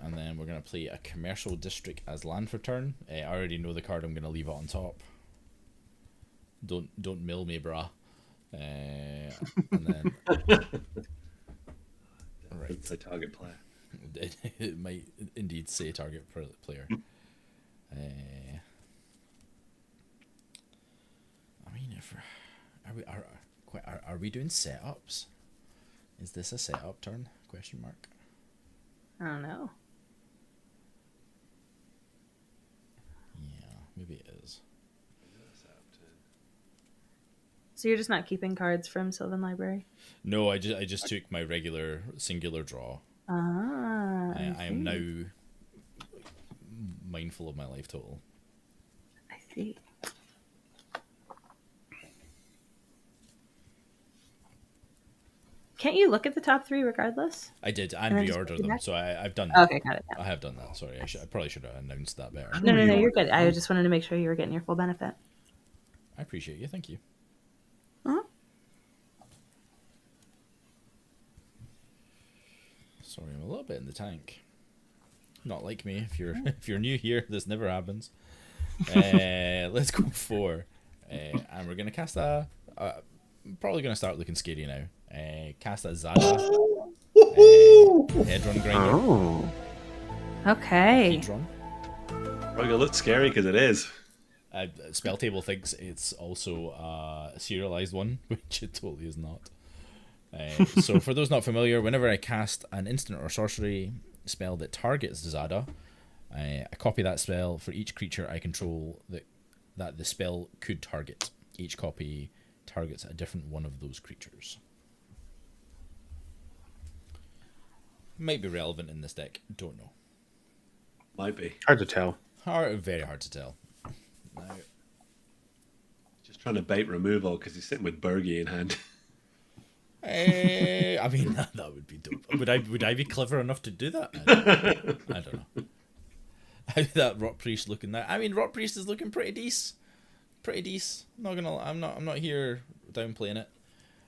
Speaker 1: And then we're going to play a commercial district as land for turn. I already know the card. I'm going to leave it on top. Don't mill me, brah. And then...
Speaker 2: Right. It's a target player.
Speaker 1: It might indeed say target player. I mean, if are we doing setups? Is this a setup turn? Question mark.
Speaker 3: I don't know.
Speaker 1: Yeah, maybe it is.
Speaker 3: So you're just not keeping cards from Sylvan Library?
Speaker 1: No, I just took my regular singular draw.
Speaker 3: Ah,
Speaker 1: I am now mindful of my life total.
Speaker 3: I see. Can't you look at the top 3 regardless?
Speaker 1: I did, and
Speaker 3: And then just
Speaker 1: reorder
Speaker 3: put it
Speaker 1: them,
Speaker 3: back?
Speaker 1: so I've done that.
Speaker 3: Okay, got it. Yeah.
Speaker 1: I have done that. Sorry, I probably should have announced that better.
Speaker 3: No, you're good. I just wanted to make sure you were getting your full benefit.
Speaker 1: I appreciate you. Thank you.
Speaker 3: Uh-huh.
Speaker 1: Sorry, I'm a little bit in the tank. Not like me. If you're new here, this never happens. Let's go 4, and we're gonna cast a. Probably gonna start looking scary now. Cast a Zada. Headrun grinder.
Speaker 4: Oh.
Speaker 3: Okay.
Speaker 1: Headrun.
Speaker 2: Probably gonna look scary because it is.
Speaker 1: Spell table thinks it's also a serialized one, which it totally is not. So for those not familiar, whenever I cast an instant or sorcery spell that targets Zada, I copy that spell for each creature I control that the spell could target. Each copy targets a different one of those creatures. Might be relevant in this deck, don't know.
Speaker 2: Might be.
Speaker 4: Hard to tell.
Speaker 1: Very hard to tell. Now,
Speaker 2: Just trying to bait removal because he's sitting with Bergie in hand.
Speaker 1: I mean, that would be dope. Would I be clever enough to do that? I don't know. How that Rot Priest looking there? I mean, Rot Priest is looking pretty decent. I'm not here downplaying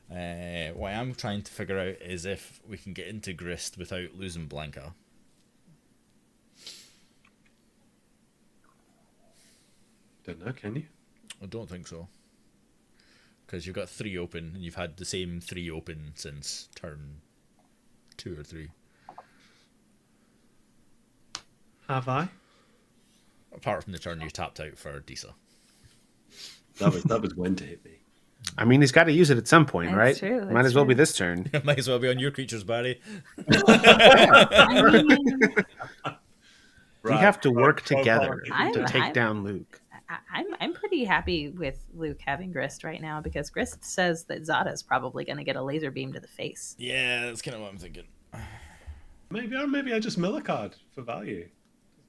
Speaker 1: it. What I'm trying to figure out is if we can get into Grist without losing Blanca.
Speaker 2: Don't know, can you?
Speaker 1: I don't think so. Because you've got 3 open, and you've had the same 3 open since turn 2 or 3.
Speaker 2: Have I?
Speaker 1: Apart from the turn you tapped out for Disa.
Speaker 2: That was when to hit me.
Speaker 4: I mean, he's got to use it at some point,
Speaker 3: That's
Speaker 4: right?
Speaker 3: true,
Speaker 4: Might
Speaker 3: that's
Speaker 4: as well be
Speaker 3: true.
Speaker 4: this turn.
Speaker 1: Might as well be on your creatures, Barry.
Speaker 3: I mean,
Speaker 4: We have to work together
Speaker 3: I'm-
Speaker 4: to take
Speaker 3: I'm-
Speaker 4: down Luke.
Speaker 3: I'm pretty happy with Luke having Grist right now because Grist says that Zada is probably going to get a laser beam to the face.
Speaker 1: Yeah, that's kind of what I'm thinking.
Speaker 2: Maybe I just mill a card for value.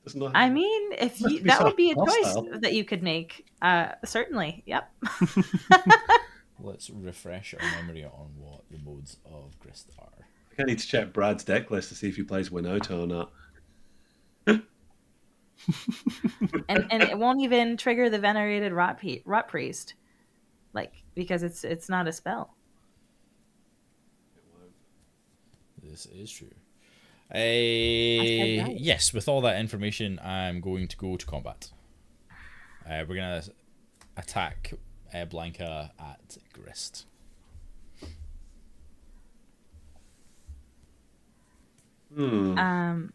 Speaker 2: Does not
Speaker 3: I mean, if
Speaker 2: Must
Speaker 3: you,
Speaker 2: be
Speaker 3: that
Speaker 2: so
Speaker 3: would be a choice
Speaker 2: hostile.
Speaker 3: that you could make. Certainly, yep.
Speaker 1: Let's refresh our memory on what the modes of Grist are.
Speaker 2: I think I need to check Brad's deck list to see if he plays Winota or not.
Speaker 3: and it won't even trigger the venerated rot priest. Like because it's not a spell.
Speaker 2: It won't.
Speaker 1: This is true.
Speaker 3: right.
Speaker 1: Yes, with all that information, I'm going to go to combat. We're going to attack Blanca at Grist.
Speaker 3: Um,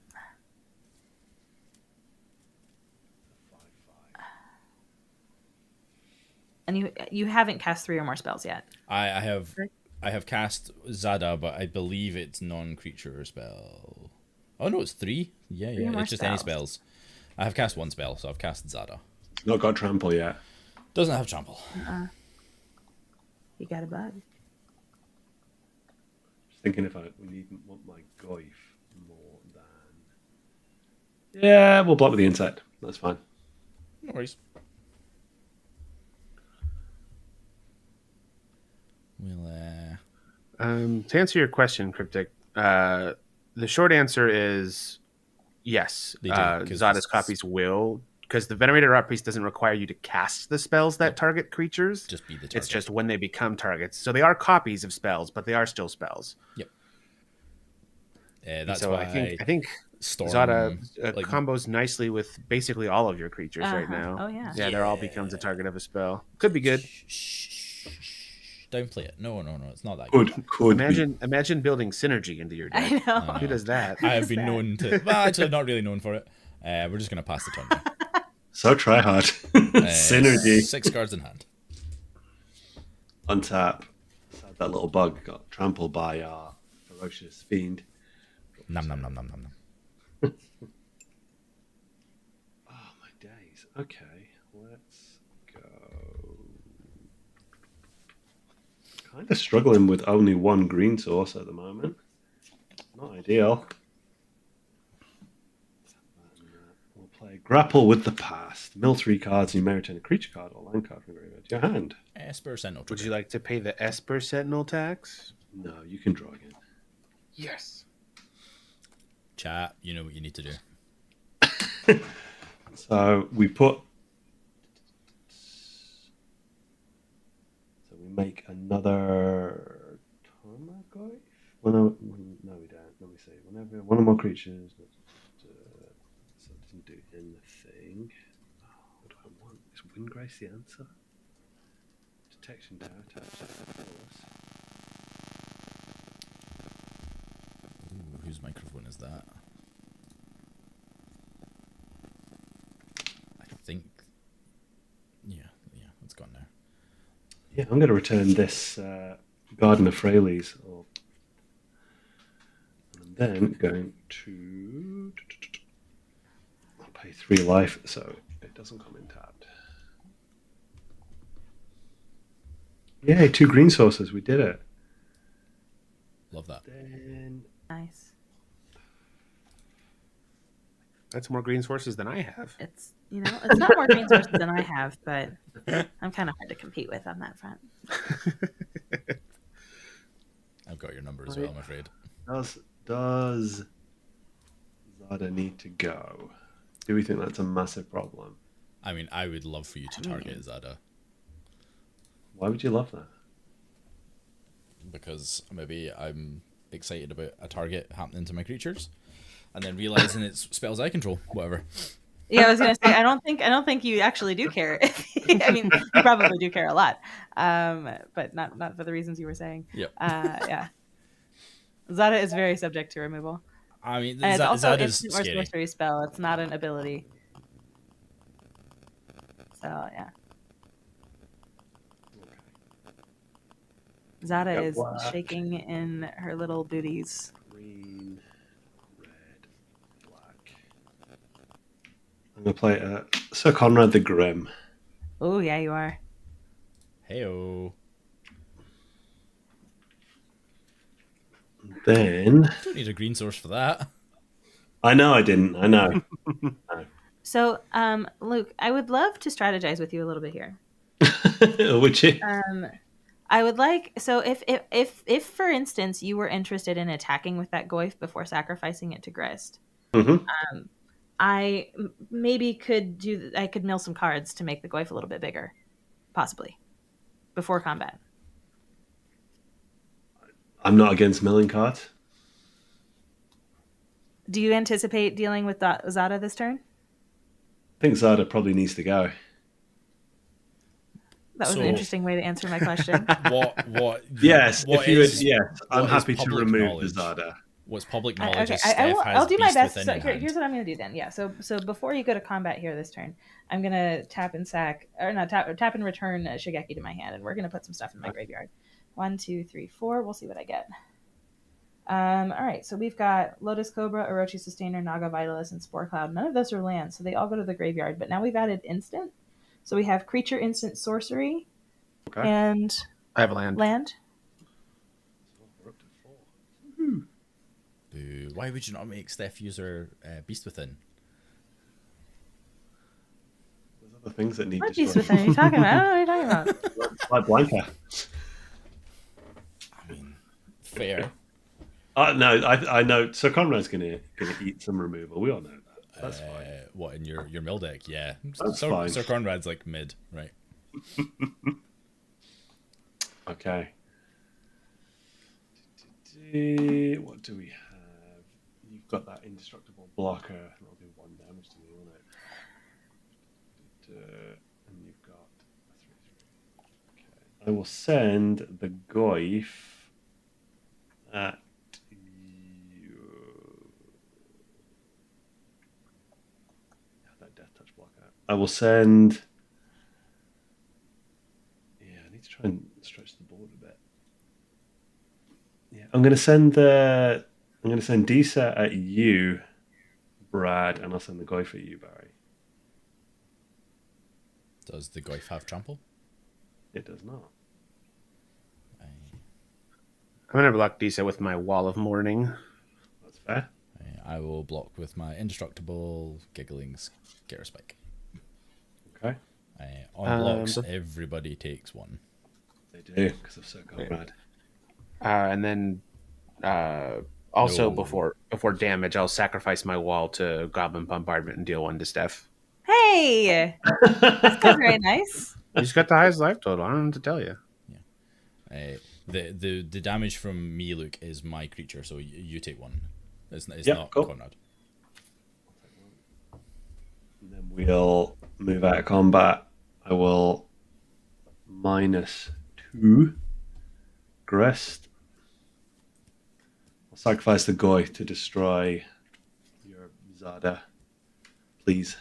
Speaker 3: and you haven't cast 3 or more spells yet.
Speaker 1: I have cast Zada, but I believe it's non-creature spell. Oh no, it's 3. Yeah, it's just any spells. I have cast 1 spell, so I've cast Zada.
Speaker 2: Not got trample yet.
Speaker 1: Doesn't have trample.
Speaker 3: You got a bug.
Speaker 2: Just thinking if I want my Goyf more than. Yeah, we'll block with the insect. That's fine.
Speaker 1: No worries. We'll
Speaker 4: to answer your question, Cryptic, the short answer is yes.
Speaker 1: They do,
Speaker 4: Zada's copies will, because the Venerated Art Priest doesn't require you to cast the spells that target creatures.
Speaker 1: just be the target.
Speaker 4: It's just when they become targets. So they are copies of spells, but they are still spells.
Speaker 1: Yep. That's
Speaker 4: so
Speaker 1: why
Speaker 4: I think
Speaker 1: Storm,
Speaker 4: Zada combos nicely with basically all of your creatures right now.
Speaker 3: Oh yeah.
Speaker 4: Yeah, they're all becomes a target of a spell. Could be good.
Speaker 1: Don't play it. No, it's not that good.
Speaker 2: Could
Speaker 4: Imagine building synergy into your deck.
Speaker 3: I know.
Speaker 4: Who does that?
Speaker 1: I have been known to. Well, actually, I'm not really known for it. We're just going to pass the turn now.
Speaker 2: So try hard. Synergy.
Speaker 1: 6 cards in hand.
Speaker 2: Untap. That little bug got trampled by our ferocious fiend.
Speaker 1: Nom nom nom nom nom nom.
Speaker 2: Oh my days. Okay, let's go. Kind of struggling with only 1 green source at the moment. Not ideal. We'll play Grapple with the Past. Mill 3 cards, and you may return a creature card or land card from your graveyard to your hand.
Speaker 1: Esper Sentinel.
Speaker 4: Would you like to pay the Esper Sentinel tax?
Speaker 2: No, you can draw again.
Speaker 4: Yes.
Speaker 1: Chat, you know what you need to do.
Speaker 2: So we put. So we make another Tarmogoyf? No, we don't. Let me see. Whenever one or more creatures. So it doesn't do anything. What do I want? Is Windgrace the answer? Detection tower attached to the force.
Speaker 1: Ooh, whose microphone is that? I think. Yeah, it's gone now.
Speaker 2: Yeah, I'm going to return this Garden of Freyleys, and then going to. I'll pay 3 life, so it doesn't come in tapped. Yay, 2 green sources. We did it.
Speaker 1: Love that.
Speaker 2: Then
Speaker 3: Nice.
Speaker 4: That's more green sources than I have.
Speaker 3: It's it's not more green sources than I have, but I'm kind of hard to compete with on that front.
Speaker 1: I've got your number as well, I'm afraid.
Speaker 2: does Zada need to go? Do we think that's a massive problem?
Speaker 1: I mean, I would love for you to target Zada.
Speaker 2: Why would you love that?
Speaker 1: Because maybe I'm excited about a target happening to my creatures, and then realizing it's spells I control, whatever.
Speaker 3: Yeah, I was gonna say I don't think you actually do care. I mean, you probably do care a lot, but not for the reasons you were saying.
Speaker 1: Yep.
Speaker 3: Yeah. Zada is very subject to removal.
Speaker 1: I mean,
Speaker 3: And it's also
Speaker 1: Zada's
Speaker 3: instant or
Speaker 1: scary.
Speaker 3: sorcery spell. It's not an ability. So yeah. Zada is shaking in her little booties.
Speaker 2: Green, red, black. I'm going to play Sir Conrad the Grim.
Speaker 3: Oh, yeah, you are.
Speaker 1: Heyo.
Speaker 2: Then
Speaker 1: Don't need a green source for that.
Speaker 2: I know I didn't. I know.
Speaker 3: So, Luke, I would love to strategize with you a little bit here.
Speaker 2: Which is
Speaker 3: I would like if for instance you were interested in attacking with that Goyf before sacrificing it to Grist, I maybe could mill some cards to make the Goyf a little bit bigger, possibly. before combat.
Speaker 2: I'm not against milling cards.
Speaker 3: Do you anticipate dealing with Zada this turn?
Speaker 2: I think Zada probably needs to go.
Speaker 3: That was an interesting way to answer my question.
Speaker 2: Yes,
Speaker 1: what
Speaker 2: if you
Speaker 1: is-
Speaker 2: would, yes, I'm
Speaker 1: what is
Speaker 2: happy to
Speaker 1: public
Speaker 2: remove
Speaker 1: knowledge?
Speaker 2: the Zada.
Speaker 1: What's public knowledge
Speaker 3: Okay,
Speaker 1: is Steph has
Speaker 3: I'll do my
Speaker 1: Beast
Speaker 3: best.
Speaker 1: Within
Speaker 3: So
Speaker 1: in hand.
Speaker 3: here's what I'm going to do then. Yeah. So before you go to combat here this turn, I'm going to tap and sack, or not tap and return Shigeki to my hand, and we're going to put some stuff in my graveyard. 1, 2, 3, 4. We'll see what I get. All right. So we've got Lotus Cobra, Orochi Sustainer, Naga Vitalist, and Spore Cloud. None of those are lands, so they all go to the graveyard. But now we've added instant. So we have creature, instant, sorcery, and
Speaker 4: I have a land.
Speaker 2: We're up to 4.
Speaker 1: Boo. Why would you not make Steph use her Beast Within?
Speaker 2: There's other things that need
Speaker 3: What
Speaker 2: destroying.
Speaker 3: Beast Within are you talking about? I don't know what you're talking about.
Speaker 2: Like Blanca.
Speaker 1: I mean, fair.
Speaker 2: No, I know. So Conrad's gonna eat some removal. We all know that. That's fine.
Speaker 1: What, in your mill deck? Yeah.
Speaker 2: That's fine.
Speaker 1: Sir Conrad's like mid, right?
Speaker 2: Okay. What do we have? You've got that indestructible blocker. That'll do 1 damage to me, won't it? And you've got a 3/3. Okay. I will send the Goyf at you. That death touch blocker. I will send. Yeah, I need to try and stretch the board a bit. Yeah, I'm gonna send Disa at you, Brad, and I'll send the Goyf at you, Barry.
Speaker 1: Does the Goyf have trample?
Speaker 2: It does not.
Speaker 4: I'm going to block Disa with my Wall of Mourning.
Speaker 2: That's fair.
Speaker 1: I will block with my indestructible giggling scare spike.
Speaker 2: Okay.
Speaker 1: On blocks, everybody takes 1.
Speaker 2: They do because of Sir Conrad.
Speaker 4: And then also
Speaker 1: No.
Speaker 4: before damage, I'll sacrifice my wall to Goblin Bombardment and deal 1 to Steph.
Speaker 3: Hey, that's not very nice.
Speaker 4: He's got the highest life total. I don't know what to tell you.
Speaker 1: The damage from me, Luke, is my creature, so you take 1. It's
Speaker 2: Yep,
Speaker 1: not
Speaker 2: cool.
Speaker 1: Conrad.
Speaker 2: And then we'll move out of combat. I will -2 Grest. I'll sacrifice the Goy to destroy your Zada. Please.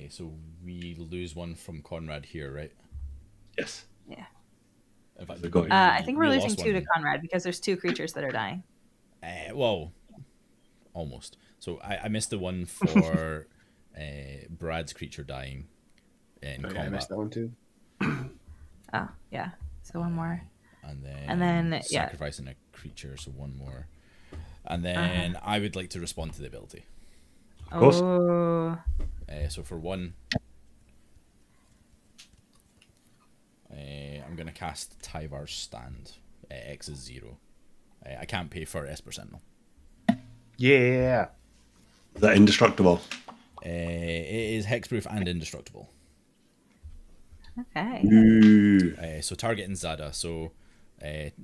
Speaker 1: So we lose 1 from Conrad here, right?
Speaker 2: Yes.
Speaker 3: Yeah.
Speaker 1: In fact,
Speaker 2: The Goy.
Speaker 3: I think we're
Speaker 1: we
Speaker 3: losing
Speaker 1: lost
Speaker 3: 2 to
Speaker 1: 1.
Speaker 3: Conrad because there's 2 creatures that are dying.
Speaker 1: Well, almost. So I missed the one for Brad's creature dying in
Speaker 4: I
Speaker 1: combat.
Speaker 4: missed that one too.
Speaker 3: Oh, yeah. So 1 more.
Speaker 1: And then
Speaker 3: yeah.
Speaker 1: sacrificing a creature, so 1 more. And then I would like to respond to the ability.
Speaker 2: Of course.
Speaker 3: Oh.
Speaker 1: So for 1, I'm going to cast Tyvar's Stand. X is 0. I can't pay for Esper Sentinel.
Speaker 4: Yeah.
Speaker 2: Is that indestructible?
Speaker 1: It is hexproof and indestructible.
Speaker 3: Okay.
Speaker 2: Ooh.
Speaker 1: So targeting Zada. So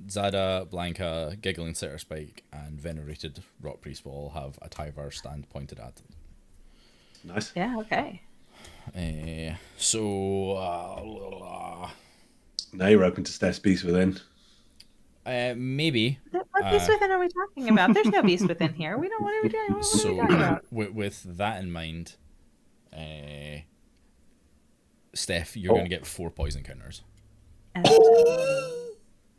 Speaker 1: Zada, Blanca, Giggling Setter Spike, and Venerated Rot Priest will all have a Tyvar Stand pointed at them.
Speaker 2: Nice.
Speaker 3: Yeah, okay.
Speaker 2: Now you're open to Steph's Beast Within.
Speaker 1: Maybe.
Speaker 3: What Beast Within are we talking about? There's no Beast Within here. What are we doing? What are we talking about?
Speaker 1: with that in mind, Steph, you're going to get 4 poison counters.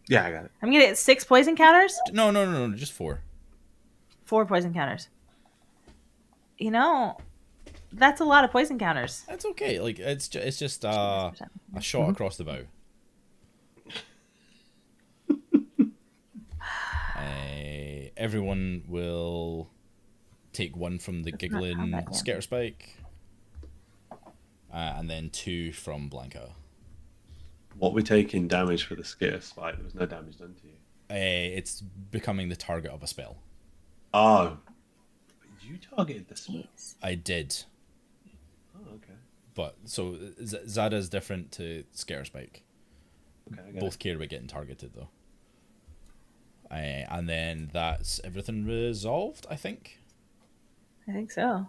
Speaker 4: Yeah, I got it.
Speaker 3: I'm going to get 6 poison counters?
Speaker 1: No, just 4.
Speaker 3: 4 poison counters. You know, that's a lot of poison counters.
Speaker 1: That's okay. Like it's just a shot across the bow. Everyone will take 1 from the Giggling Skitter Spike, and then 2 from Blanca.
Speaker 2: What we taking damage for the Skitter Spike? There was no damage done to you.
Speaker 1: It's becoming the target of a spell.
Speaker 2: Oh, you targeted the spell.
Speaker 1: I did,
Speaker 2: Oh, okay.
Speaker 1: But so Zada is different to Scare-Spike.
Speaker 2: Okay, I get
Speaker 1: Both care about getting targeted though. And then that's everything resolved, I think.
Speaker 3: I think so.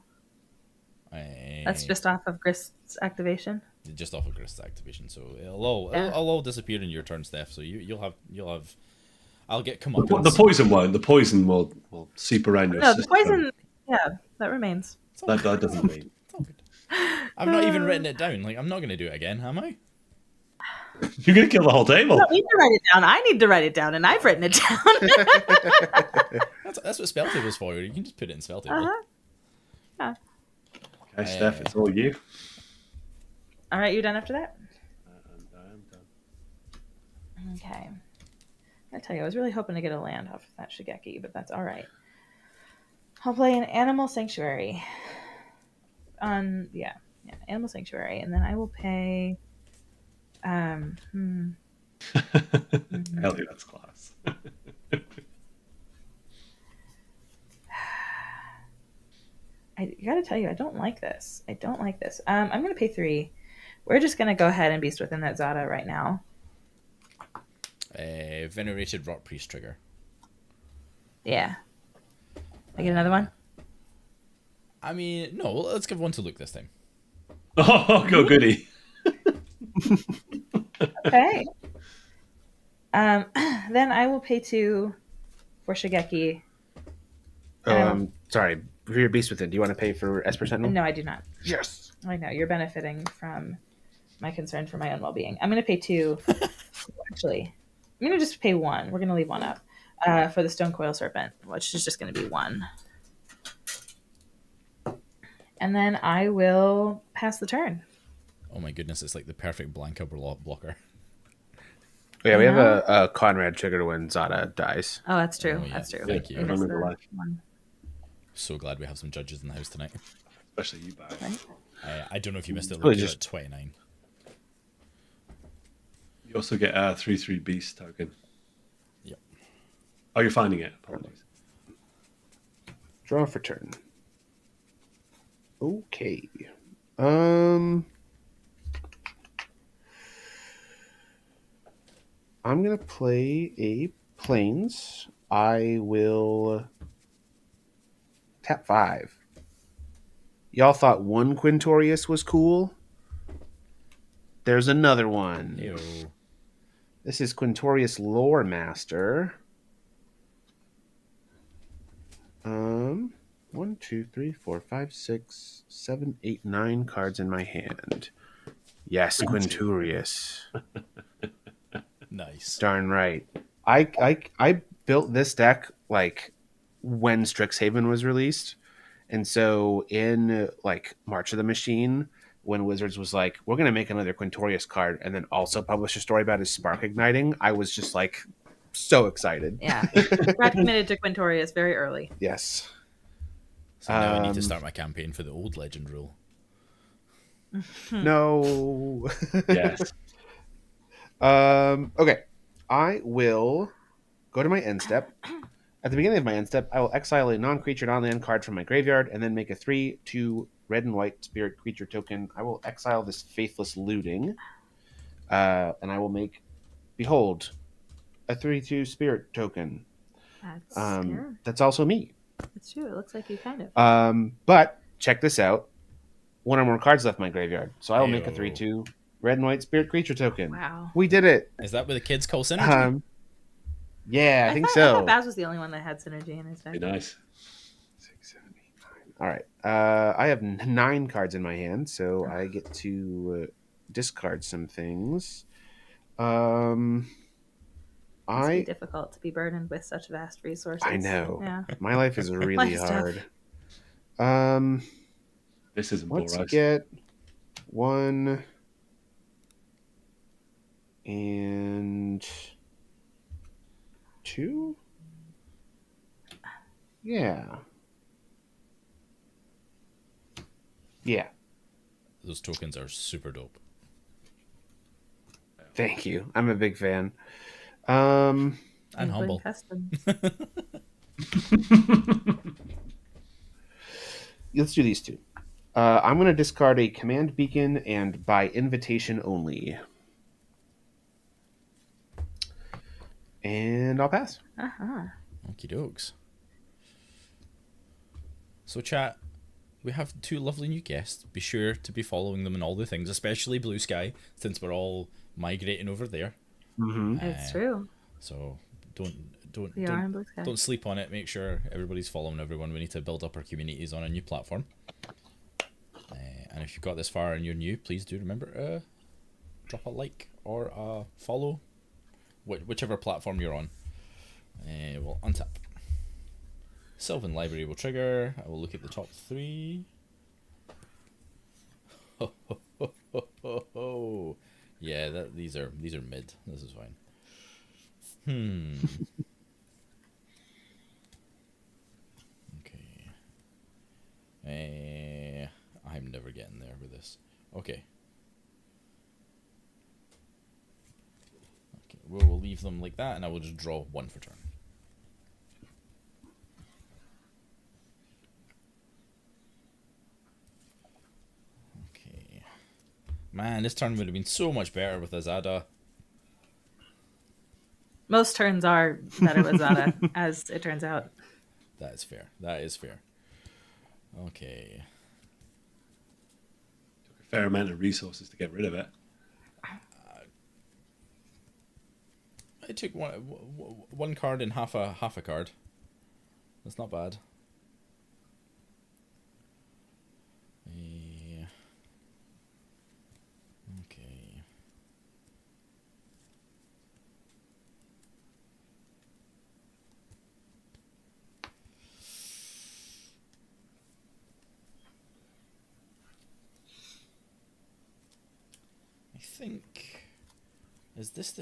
Speaker 3: That's just off of Grist's activation.
Speaker 1: Just off of Grist's activation, so it'll all disappear in your turn, Steph. So you'll have. I'll get come up.
Speaker 2: The poison won't. The poison will seep around your
Speaker 3: No,
Speaker 2: system.
Speaker 3: the poison. Yeah, that remains.
Speaker 2: That doesn't mean.
Speaker 1: It's all good. I've not even written it down. Like I'm not going to do it again, am I?
Speaker 2: You're going to kill the whole table.
Speaker 3: You don't need to write it down. I need to write it down, and I've written it down.
Speaker 1: That's what spell table's for. You can just put it in spell table.
Speaker 3: Yeah.
Speaker 2: Okay, Steph, it's all you.
Speaker 3: All right, you done after that?
Speaker 2: I am done.
Speaker 3: Okay. I tell you, I was really hoping to get a land off of that Shigeki, but that's all right. I'll play an Animal Sanctuary. Animal Sanctuary, and then I will pay.
Speaker 2: Hell yeah, that's class.
Speaker 3: I gotta tell you, I don't like this. I'm gonna pay 3. We're just gonna go ahead and beast within that Zada right now.
Speaker 1: Venerated Rot Priest trigger.
Speaker 3: Yeah. I get another one?
Speaker 1: I mean, no. Let's give one to Luke this time.
Speaker 2: Oh, go goody.
Speaker 3: Okay. Then I will pay 2 for Shigeki.
Speaker 4: Sorry. For your Beast Within, do you want to pay for Esper Sentinel?
Speaker 3: No, I do not.
Speaker 4: Yes.
Speaker 3: I know you're benefiting from my concern for my own well-being. I'm going to pay 2. Actually, I'm going to just pay 1. We're going to leave 1 up for the Stone Coil Serpent, which is just going to be 1. And then I will pass the turn.
Speaker 1: Oh my goodness, it's like the perfect Blanca blocker.
Speaker 4: Yeah, we have a Conrad trigger when Zada dies.
Speaker 3: Oh, that's true.
Speaker 1: Oh, yeah.
Speaker 3: That's true.
Speaker 1: Thank you.
Speaker 3: I missed
Speaker 2: Remember
Speaker 3: the
Speaker 2: life.
Speaker 3: one.
Speaker 1: So glad we have some judges in the house tonight.
Speaker 2: Especially you, Barry.
Speaker 3: Right?
Speaker 1: I don't know if you missed it.
Speaker 4: Really
Speaker 1: Luke, you're
Speaker 4: just-
Speaker 1: at 29.
Speaker 2: You also get a 3/3 beast token.
Speaker 1: Yep.
Speaker 2: Oh, you're finding it. Apologies.
Speaker 4: Draw for turn. Okay. I'm gonna play a Plains. I will tap 5. Y'all thought one Quintorius was cool? There's another one.
Speaker 1: Ew.
Speaker 4: This is Quintorius Lore Master. 1, 2, 3, 4, 5, 6, 7, 8, 9 cards in my hand. Yes, Quintorius.
Speaker 1: Nice.
Speaker 4: Darn right. I built this deck like when Strixhaven was released. And so in like March of the Machine, when Wizards was like, we're going to make another Quintorius card and then also publish a story about his spark igniting, I was just like so excited.
Speaker 3: Yeah. Brad committed to Quintorius very early.
Speaker 4: Yes.
Speaker 1: So now I need to start my campaign for the old legend rule.
Speaker 4: No.
Speaker 2: Yes.
Speaker 4: Okay. I will go to my end step. At the beginning of my end step, I will exile a non-creature non-land card from my graveyard and then make a 3/2 red and white spirit creature token. I will exile this Faithless Looting. And I will make, behold, a 3/2 spirit token. That's also me.
Speaker 3: It's true. It looks like you kind of.
Speaker 4: But check this out. 1 or more cards left in my graveyard. So I will make a
Speaker 1: Ew.
Speaker 4: 3/2 red and white spirit creature token.
Speaker 3: Wow.
Speaker 4: We did it.
Speaker 1: Is that what the kids call synergy?
Speaker 4: Yeah, I think
Speaker 3: I
Speaker 4: so.
Speaker 3: thought Baz was the only one that had synergy in his deck.
Speaker 2: Be nice.
Speaker 4: 6, 7, 8, 9. All right. I have 9 cards in my hand, so I get to discard some things.
Speaker 3: It's really difficult to be burdened with such vast resources.
Speaker 4: I know.
Speaker 3: Yeah.
Speaker 4: My life is really
Speaker 3: Life's
Speaker 4: hard.
Speaker 2: This isn't
Speaker 4: Let's
Speaker 2: Boros.
Speaker 4: get 1 and 2. Yeah. Yeah.
Speaker 1: Those tokens are super dope.
Speaker 4: Thank you. I'm a big fan.
Speaker 1: And
Speaker 3: England
Speaker 1: humble.
Speaker 3: Custom.
Speaker 4: Let's do these 2. I'm going to discard a command beacon and by invitation only. And I'll pass.
Speaker 3: Uh-huh.
Speaker 1: Okie dokes. So, chat, we have 2 lovely new guests. Be sure to be following them and all the things, especially Blue Sky, since we're all migrating over there.
Speaker 4: Mm-hmm.
Speaker 3: It's true.
Speaker 1: So
Speaker 3: We are in Blue Sky.
Speaker 1: don't sleep on it. Make sure everybody's following everyone. We need to build up our communities on a new platform. And if you've got this far and you're new, please do remember drop a like or a follow, whichever platform you're on. We'll untap. Sylvan Library will trigger. I will look at the top 3. Yeah, these are mid. This is fine. Okay. I'm never getting there with this. Okay. We'll leave them like that, and I will just draw 1 for turn. Okay. Man, this turn would have been so much better with Azada.
Speaker 3: Most turns are better with Zada, as it turns out.
Speaker 1: That is fair. That is fair. Okay.
Speaker 2: Took a fair amount of resources to get rid of it.
Speaker 1: I took one card and half a card. That's not bad. Okay.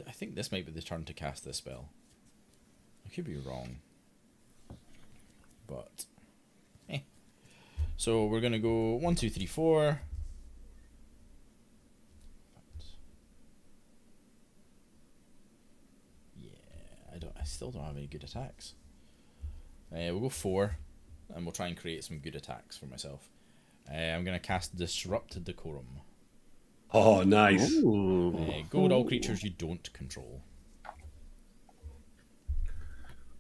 Speaker 1: I think this might be the turn to cast this spell. I could be wrong. But so we're gonna go 1, 2, 3, 4. Yeah, I still don't have any good attacks. We'll go 4, and we'll try and create some good attacks for myself. I'm gonna cast Disrupt Decorum.
Speaker 2: Oh, nice.
Speaker 1: Go with all creatures you don't control.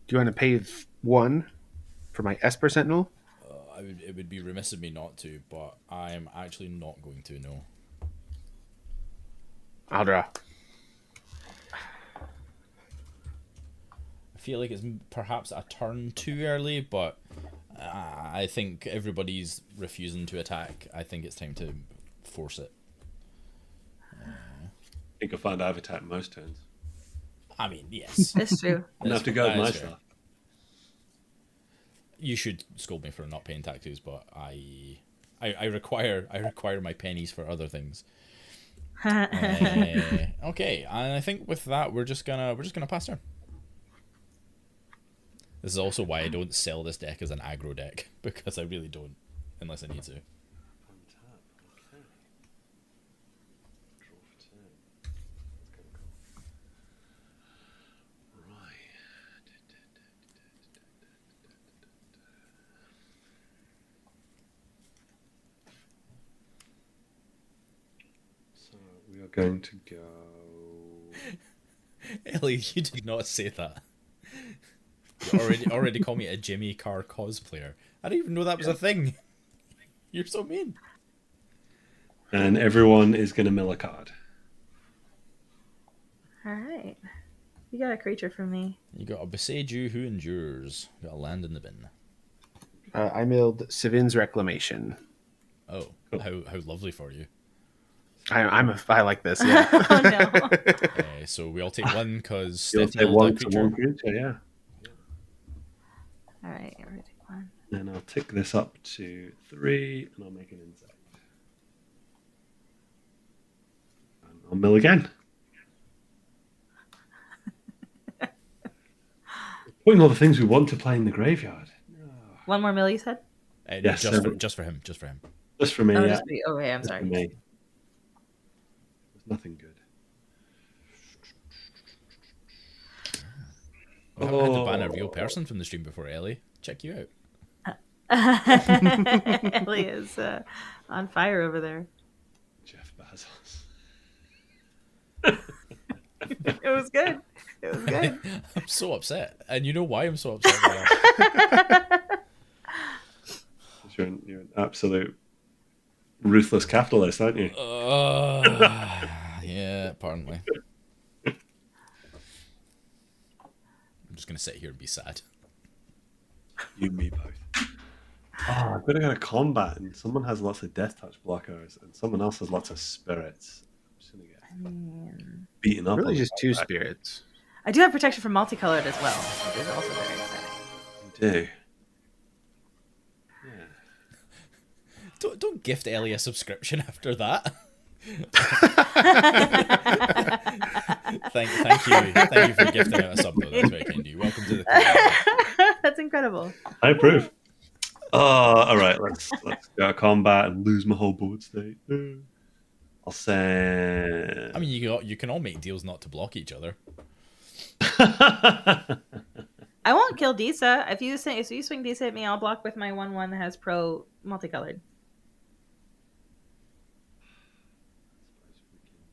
Speaker 4: Do you want to pay 1 for my Esper Sentinel?
Speaker 1: It would be remiss of me not to, but I'm actually not going to, no.
Speaker 4: I'll draw.
Speaker 1: I feel like it's perhaps a turn too early, but I think everybody's refusing to attack. I think it's time to force it.
Speaker 2: I think you'll find I've attacked most turns.
Speaker 1: I mean, yes.
Speaker 3: It's true.
Speaker 2: I have to go with my
Speaker 1: fair.
Speaker 2: stuff.
Speaker 1: You should scold me for not paying taxes, but I require my pennies for other things. Okay, and I think with that we're just gonna pass turn. This is also why I don't sell this deck as an aggro deck, because I really don't, unless I need to.
Speaker 2: We are going to go.
Speaker 1: Ellie, you did not say that. You already call me a Jimmy Carr cosplayer. I didn't even know that was a thing. You're so mean.
Speaker 2: And everyone is going to mill a card.
Speaker 3: All right. You got a creature for me.
Speaker 1: You got a Beseju Who Endures. You got a land in the bin.
Speaker 4: I milled Savin's Reclamation.
Speaker 1: Oh,
Speaker 2: Cool.
Speaker 1: how lovely for you.
Speaker 4: I like this. Yeah.
Speaker 3: Oh no.
Speaker 1: So we all take 1 because
Speaker 2: You'll
Speaker 1: Steph
Speaker 2: take
Speaker 1: milled a
Speaker 2: one for
Speaker 1: creature.
Speaker 2: one creature, yeah.
Speaker 3: All right, we're gonna take 1.
Speaker 2: And I'll tick this up to 3, and I'll make an insect. And I'll mill again. Putting all the things we want to play in the graveyard.
Speaker 3: 1 more mill, you said?
Speaker 2: Yes,
Speaker 1: just for him. Just for him.
Speaker 2: Just for me,
Speaker 3: Oh,
Speaker 2: yeah.
Speaker 3: just me. Okay, I'm
Speaker 2: Just
Speaker 3: sorry.
Speaker 2: for me. There's nothing good.
Speaker 1: We haven't had to ban a real person from the stream before, Ellie. Check you out.
Speaker 3: Ellie is on fire over there.
Speaker 2: Jeff Bezos.
Speaker 3: It was good. It was good.
Speaker 1: I'm so upset, and you know why I'm so upset about that?
Speaker 2: You're an absolute ruthless capitalist, aren't you?
Speaker 1: Yeah, apparently. I'm just gonna sit here and be sad.
Speaker 2: You and me both. Oh, I've got to go to combat, and someone has lots of death touch blockers, and someone else has lots of spirits. I'm just gonna get beaten up.
Speaker 4: Really,
Speaker 2: on
Speaker 4: just
Speaker 2: the
Speaker 4: two
Speaker 2: combat.
Speaker 4: spirits.
Speaker 3: I do have protection from multicolored as well, which is also very exciting.
Speaker 2: You do. Yeah.
Speaker 1: Don't gift Ellie a subscription after that. Thank you for gifting out a sub though. That's very kind of you. Welcome to the club.
Speaker 3: That's incredible.
Speaker 2: I approve. All right. Let's go to combat and lose my whole board state. I'll say.
Speaker 1: I mean, you can all make deals not to block each other.
Speaker 3: I won't kill Disa. If you swing Disa at me, I'll block with my 1/1 that has pro multicolored.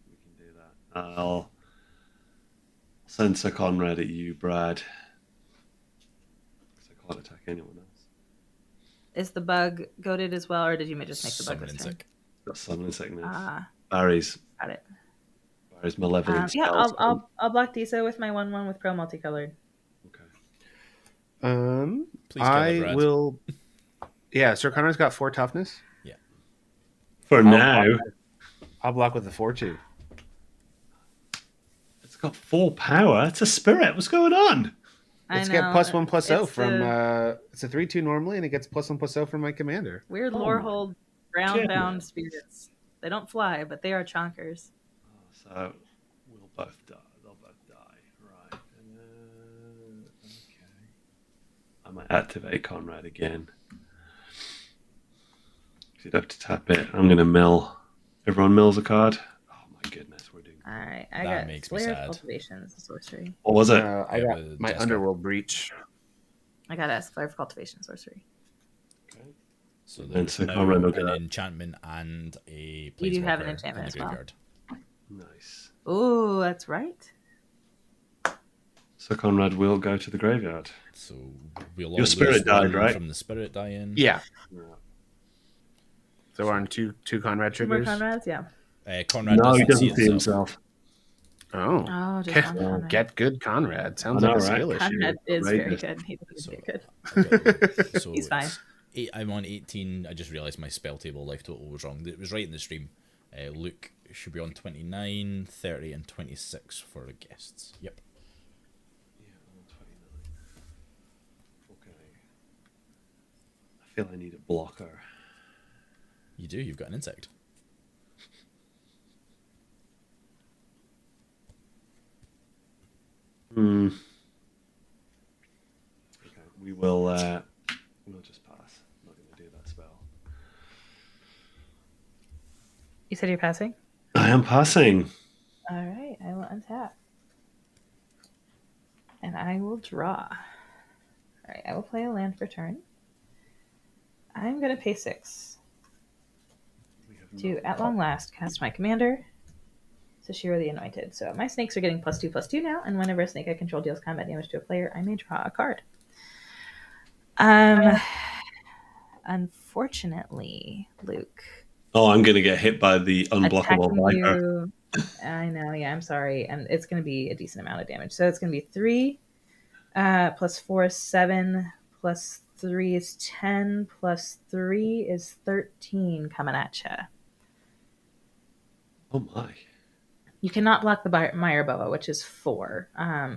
Speaker 2: We can do that. I'll send Sir Conrad at you, Brad. Because I can't attack anyone else.
Speaker 3: Is the bug goaded as well, or did you just make the bug
Speaker 1: Summoning
Speaker 3: this turn?
Speaker 1: sick.
Speaker 2: Got summoning sickness.
Speaker 3: Ah,
Speaker 2: Barry's
Speaker 3: got it.
Speaker 2: malevolent
Speaker 3: Yeah,
Speaker 2: spells.
Speaker 3: I'll block Disa with my 1/1 with pro multicolored.
Speaker 2: Okay.
Speaker 1: Please kill it,
Speaker 4: I
Speaker 1: Brad.
Speaker 4: will. Yeah, Sir Connor's got 4 toughness.
Speaker 2: For now,
Speaker 4: I'll block with the 4/2.
Speaker 2: it's got 4 power. It's a spirit. What's going on?
Speaker 4: It's
Speaker 3: I
Speaker 4: got
Speaker 3: know.
Speaker 4: +1/+0
Speaker 3: It's
Speaker 4: from.
Speaker 3: the
Speaker 4: It's a 3/2 normally, and it gets +1/+0 from my commander.
Speaker 3: weird
Speaker 2: Oh
Speaker 3: lore
Speaker 2: my
Speaker 3: hold ground bound
Speaker 2: goodness.
Speaker 3: spirits. They don't fly, but they are chonkers.
Speaker 2: So we'll both die. They'll both die. Right. Okay. I might activate Conrad again. You'd have to tap it. I'm going to mill. Everyone mills a card. Oh my goodness, we're doing.
Speaker 3: All right, I
Speaker 1: That
Speaker 3: got
Speaker 1: makes me
Speaker 3: Slayer of
Speaker 1: sad.
Speaker 3: Cultivation as a sorcery.
Speaker 2: What was it?
Speaker 4: I
Speaker 1: Yeah,
Speaker 4: got
Speaker 1: with
Speaker 4: my
Speaker 1: Jessica.
Speaker 4: Underworld Breach.
Speaker 3: I got a Slayer of Cultivation sorcery.
Speaker 2: Okay.
Speaker 1: So
Speaker 2: And
Speaker 1: there's
Speaker 2: so
Speaker 1: now
Speaker 2: Conrad will
Speaker 1: an
Speaker 2: get-
Speaker 1: enchantment and a
Speaker 3: You do have an
Speaker 1: planeswalker
Speaker 3: enchantment
Speaker 1: in
Speaker 3: as
Speaker 1: the
Speaker 3: well.
Speaker 1: graveyard.
Speaker 2: Nice.
Speaker 3: Ooh, that's right.
Speaker 2: So Conrad will go to the graveyard.
Speaker 1: So we'll all
Speaker 2: Your spirit
Speaker 1: lose
Speaker 2: died,
Speaker 1: 1
Speaker 2: right?
Speaker 1: from the spirit die-in.
Speaker 4: Yeah.
Speaker 2: Yeah.
Speaker 4: So we're on two Conrad
Speaker 3: Two more
Speaker 4: triggers.
Speaker 3: Conrads, yeah.
Speaker 1: Conrad
Speaker 2: No, he
Speaker 1: doesn't
Speaker 2: doesn't see himself.
Speaker 4: Oh.
Speaker 3: Oh, just
Speaker 4: Okay.
Speaker 3: one
Speaker 2: Well,
Speaker 3: Conrad.
Speaker 4: Get good Conrad. Sounds
Speaker 2: I
Speaker 4: like
Speaker 2: know,
Speaker 4: a
Speaker 2: right?
Speaker 4: skill issue.
Speaker 3: Conrad is very
Speaker 2: Outrageous.
Speaker 3: good. He does
Speaker 1: So
Speaker 3: very good.
Speaker 1: so
Speaker 3: He's fine.
Speaker 1: I'm on 18. I just realised my spell table life total was wrong. It was right in the stream. Luke should be on 29, 30, and 26 for the guests. Yep.
Speaker 2: Yeah, I'm on 29. Okay. I feel I need a blocker.
Speaker 1: You do. You've got an insect.
Speaker 2: Hmm. Okay, we'll just pass. I'm not going to do that spell.
Speaker 3: You said you're passing?
Speaker 2: I am passing.
Speaker 3: All right, I will untap. And I will draw. All right, I will play a land for turn. I'm going to pay 6
Speaker 2: We have
Speaker 3: to,
Speaker 2: no-
Speaker 3: at long last, cast my commander, Seshiro the Anointed. So my snakes are getting +2/+2 now, and whenever a snake I control deals combat damage to a player, I may draw a card. Unfortunately, Luke,
Speaker 2: Oh, I'm going to get hit by the unblockable
Speaker 3: attacking
Speaker 2: Viper.
Speaker 3: you. I know, yeah, I'm sorry, and it's going to be a decent amount of damage. So it's going to be 3 +4 is 7 +3 is 10 +3 is 13 coming at you.
Speaker 2: Oh my.
Speaker 3: You cannot block the Mire Boa, which is 4.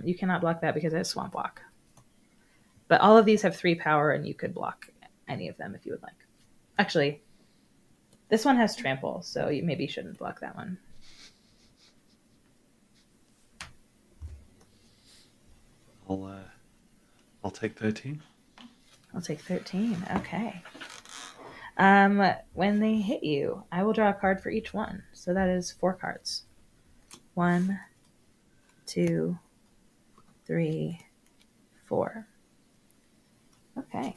Speaker 3: You cannot block that because it has Swamp Walk. But all of these have 3 power, and you could block any of them if you would like. Actually, this one has Trample, so you maybe shouldn't block that one.
Speaker 2: I'll take 13.
Speaker 3: I'll take 13. Okay. When they hit you, I will draw a card for each one. So that is 4 cards. 1, 2, 3, 4. Okay.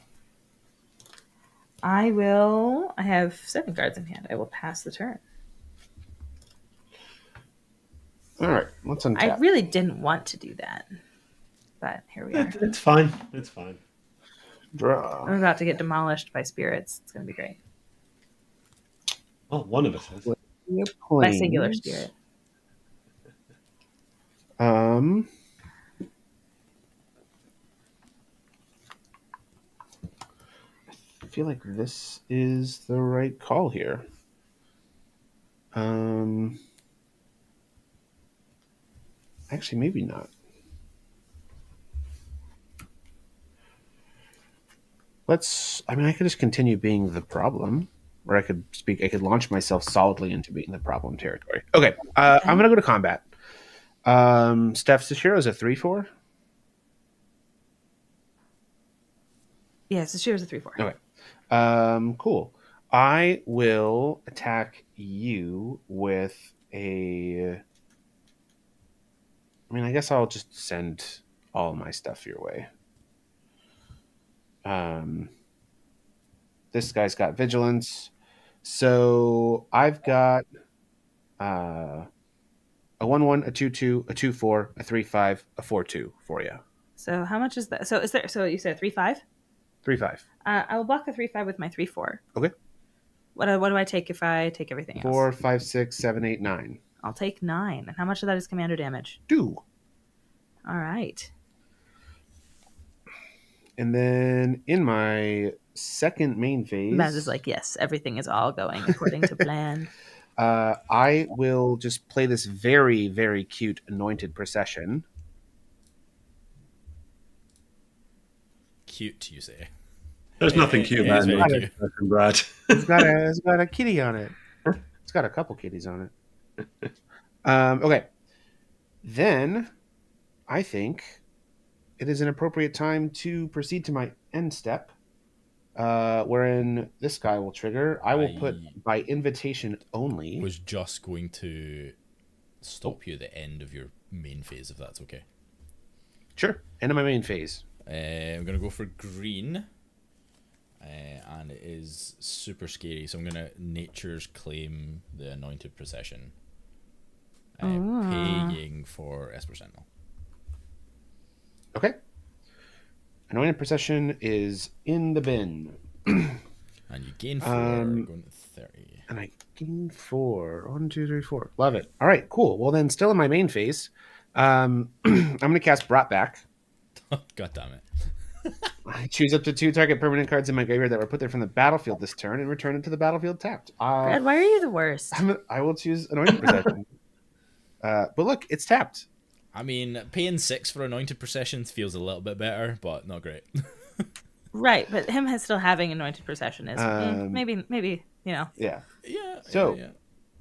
Speaker 3: I have 7 cards in hand. I will pass the turn.
Speaker 4: All right, let's untap.
Speaker 3: I really didn't want to do that, but here we are.
Speaker 2: It's fine. It's fine.
Speaker 4: Draw.
Speaker 3: I'm about to get demolished by spirits. It's going to be great.
Speaker 2: Well, one of us is.
Speaker 3: By singular spirit.
Speaker 4: I feel like this is the right call here. Actually, maybe not. I mean, I could just continue being the problem, or I could launch myself solidly into being the problem territory. Okay, I'm going to go to combat. Steph, Seshiro is a 3/4?
Speaker 3: Yeah, Seshiro's a 3/4.
Speaker 4: Okay. Cool. I will attack you with a... I mean, I guess I'll just send all my stuff your way. This guy's got vigilance. So I've got a 1/1, a 2/2, a 2/4, a 3/5, a 4/2 for you.
Speaker 3: So how much is that? So you said 3/5?
Speaker 4: 3/5.
Speaker 3: I will block the 3/5 with my 3/4.
Speaker 4: Okay.
Speaker 3: What do I take if I take everything else?
Speaker 4: 4, 5, 6, 7, 8, 9.
Speaker 3: I'll take 9. And how much of that is commander damage?
Speaker 4: 2.
Speaker 3: All right.
Speaker 4: And then in my second main phase,
Speaker 3: Maz is like, yes, everything is all going according to plan.
Speaker 4: I will just play this very, very cute Anointed Procession.
Speaker 1: Cute, you say?
Speaker 2: There's nothing cute about it, Brad.
Speaker 4: It's got a kitty on it. It's got a couple kitties on it. Okay. Then I think it is an appropriate time to proceed to my end step, wherein this guy will trigger. I will put by invitation only.
Speaker 1: Was just going to stop you at the end of your main phase, if that's okay.
Speaker 4: Sure. End of my main phase.
Speaker 1: I'm going to go for green. And it is super scary, so I'm going to Nature's Claim the Anointed Procession. Paying for Esper Sentinel.
Speaker 4: Okay. Anointed Procession is in the bin.
Speaker 1: And you gain 4, going to 30.
Speaker 4: And I gain 4. 1, 2, 3, 4. Love it. All right, cool. Well, then, still in my main phase, I'm going to cast Brought Back.
Speaker 1: God damn it.
Speaker 4: I choose up to 2 target permanent cards in my graveyard that were put there from the battlefield this turn and return it to the battlefield tapped.
Speaker 3: Brad, why are you the worst?
Speaker 4: I will choose Anointed Procession. But look, it's tapped.
Speaker 1: I mean, paying 6 for Anointed Processions feels a little bit better, but not great.
Speaker 3: Right, but him still having Anointed Procession is maybe you know.
Speaker 4: Yeah.
Speaker 1: Yeah.
Speaker 4: So
Speaker 1: yeah.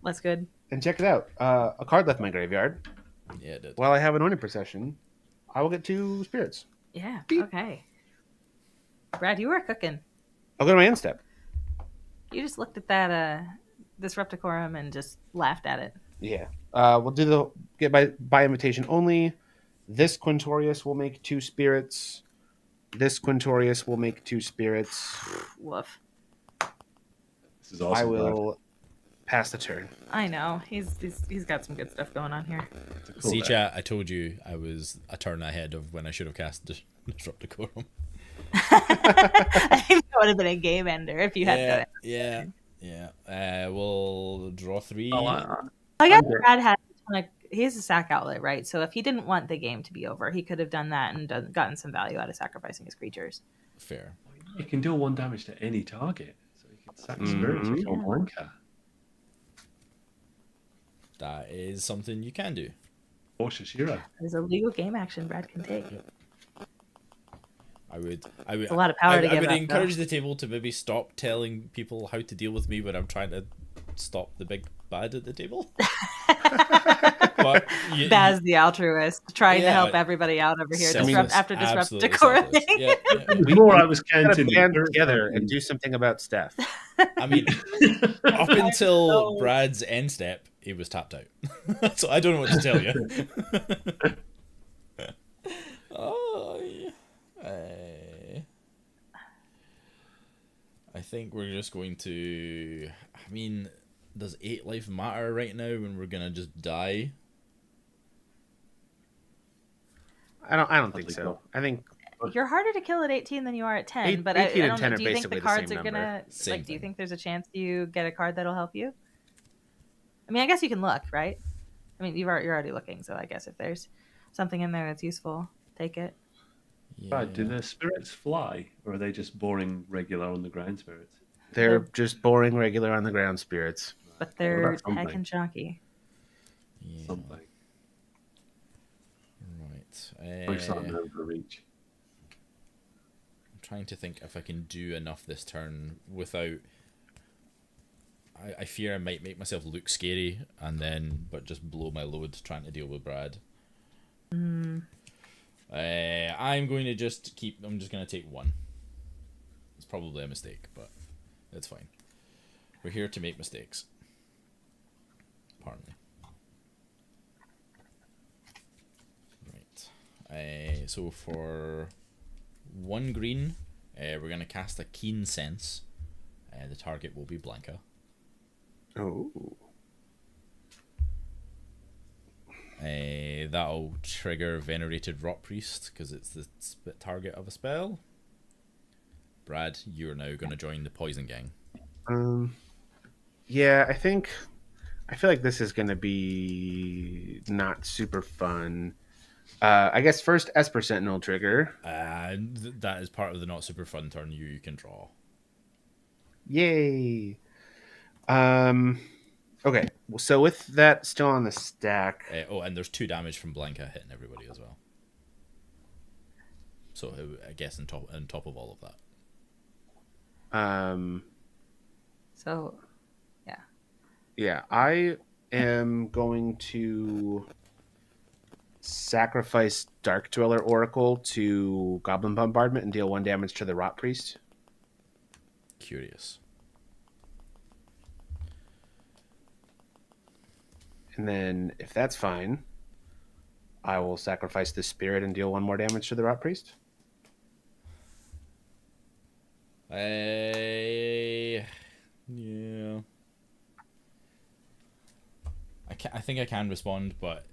Speaker 3: That's good.
Speaker 4: And check it out. A card left in my graveyard.
Speaker 1: Yeah, it did.
Speaker 4: While I have Anointed Procession, I will get 2 spirits.
Speaker 3: Yeah.
Speaker 4: Beep.
Speaker 3: Okay. Brad, you were cooking.
Speaker 4: I'll go to my end step.
Speaker 3: You just looked at that Disrupticorum and just laughed at it.
Speaker 4: Yeah. We'll do the get by invitation only. This Quintorius will make 2 spirits. This Quintorius will make 2 spirits.
Speaker 3: Woof.
Speaker 2: This is awesome.
Speaker 4: I will pass the turn.
Speaker 3: I know. He's got some good stuff going on here.
Speaker 2: Cool
Speaker 1: See,
Speaker 2: deck.
Speaker 1: chat, I told you I was a turn ahead of when I should have cast Disrupticorum.
Speaker 3: I think that would have been a game ender if you had done it.
Speaker 1: Yeah. We'll draw 3.
Speaker 3: I guess Brad had he's a sack outlet, right? So if he didn't want the game to be over, he could have done that and gotten some value out of sacrificing his creatures.
Speaker 1: Fair.
Speaker 2: You can deal 1 damage to any target. So you can sack spirits with your blanker.
Speaker 1: That is something you can do.
Speaker 2: Or Seshiro.
Speaker 3: There's a legal game action Brad can take.
Speaker 1: I would
Speaker 3: It's a lot of power to give
Speaker 1: I would
Speaker 3: up,
Speaker 1: encourage the table to maybe stop telling people how to deal with me when I'm trying to stop the big bad at the table. But
Speaker 3: Baz the altruist, trying to
Speaker 1: Yeah,
Speaker 3: help everybody out over here.
Speaker 1: selfless,
Speaker 3: After
Speaker 1: absolutely
Speaker 3: Disrupticorum.
Speaker 1: selfless. Yeah.
Speaker 2: Before I was
Speaker 4: Gotta
Speaker 2: counting
Speaker 4: band together and do something about Steph.
Speaker 1: I mean, up until Brad's end step, he was tapped out. So I don't know what to tell you. think we're just going to... I mean, does 8 life matter right now when we're going to just die?
Speaker 4: I don't think
Speaker 2: think
Speaker 4: so.
Speaker 2: not.
Speaker 4: I think
Speaker 3: You're harder to kill at 18 than you are at 10.
Speaker 4: 18
Speaker 3: but I
Speaker 4: and
Speaker 3: don't
Speaker 4: 10
Speaker 3: know.
Speaker 4: are
Speaker 3: Do you think the
Speaker 4: basically the
Speaker 3: cards
Speaker 4: same
Speaker 3: are gonna
Speaker 4: number.
Speaker 1: Same
Speaker 3: do you
Speaker 1: thing.
Speaker 3: think there's a chance you get a card that'll help you? I mean, I guess you can look, right? I mean, you're already looking, so I guess if there's something in there that's useful, take it.
Speaker 1: Yeah.
Speaker 2: Do the spirits fly, or are they just boring regular on the ground spirits?
Speaker 4: They're
Speaker 3: They're-
Speaker 4: just boring, regular on the ground spirits.
Speaker 3: But
Speaker 2: Well,
Speaker 3: they're
Speaker 2: that's something.
Speaker 3: heckin' chunky.
Speaker 1: Yeah.
Speaker 2: Something.
Speaker 1: Right.
Speaker 2: Push that down for reach.
Speaker 1: I'm trying to think if I can do enough this turn without... I fear I might make myself look scary but just blow my load trying to deal with Brad. I'm going to just I'm just going to take 1. It's probably a mistake, but it's fine. We're here to make mistakes. Pardon me. Right. So for 1 green, we're going to cast a Keen Sense. The target will be Blanca.
Speaker 4: Oh.
Speaker 1: That'll trigger Venerated Rot Priest because it's the target of a spell. Brad, you're now going to join the Poison Gang.
Speaker 4: Yeah, I feel like this is going to be not super fun. I guess first Esper Sentinel trigger.
Speaker 1: That is part of the not super fun turn you can draw.
Speaker 4: Yay. Okay, so with that still on the stack.
Speaker 1: And there's 2 damage from Blanca hitting everybody as well. So I guess on top of all of that.
Speaker 3: So, yeah.
Speaker 4: Yeah, I am going to sacrifice Dark Dweller Oracle to Goblin Bombardment and deal 1 damage to the Rot Priest.
Speaker 1: Curious.
Speaker 4: And then, if that's fine, I will sacrifice the Spirit and deal 1 more damage to the Rot Priest.
Speaker 1: Yeah. I think I can respond, but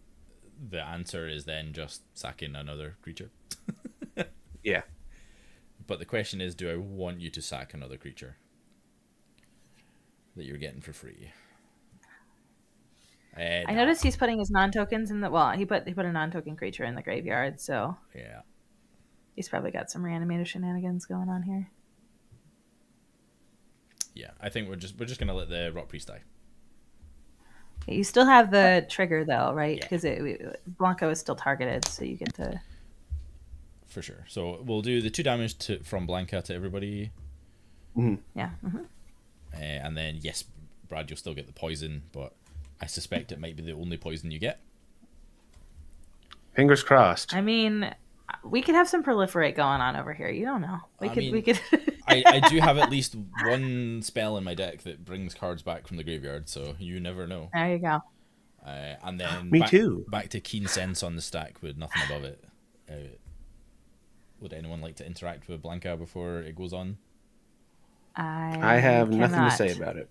Speaker 1: the answer is then just sacking another creature.
Speaker 4: Yeah.
Speaker 1: But the question is, do I want you to sack another creature that you're getting for free?
Speaker 3: I noticed he's putting his non-tokens in the... Well, he put a non-token creature in the graveyard, so...
Speaker 1: Yeah.
Speaker 3: He's probably got some reanimator shenanigans going on here.
Speaker 1: Yeah, I think we're just gonna let the Rot Priest die.
Speaker 3: Okay, you still have the trigger, though, right?
Speaker 1: Yeah.
Speaker 3: Because Blanco is still targeted, so you get to...
Speaker 1: For sure. So we'll do the 2 damage from Blanca to everybody.
Speaker 4: Mm-hmm.
Speaker 3: Yeah. Mm-hmm.
Speaker 1: And then, yes, Brad, you'll still get the poison, but I suspect it might be the only poison you get.
Speaker 4: Fingers crossed.
Speaker 3: I mean, we could have some proliferate going on over here. You don't know. We could.
Speaker 1: I do have at least 1 spell in my deck that brings cards back from the graveyard, so you never know.
Speaker 3: There you go.
Speaker 1: And then
Speaker 4: Me too.
Speaker 1: Back to Keen Sense on the stack with nothing above it. Would anyone like to interact with Blanca before it goes on?
Speaker 4: I have nothing to say about it.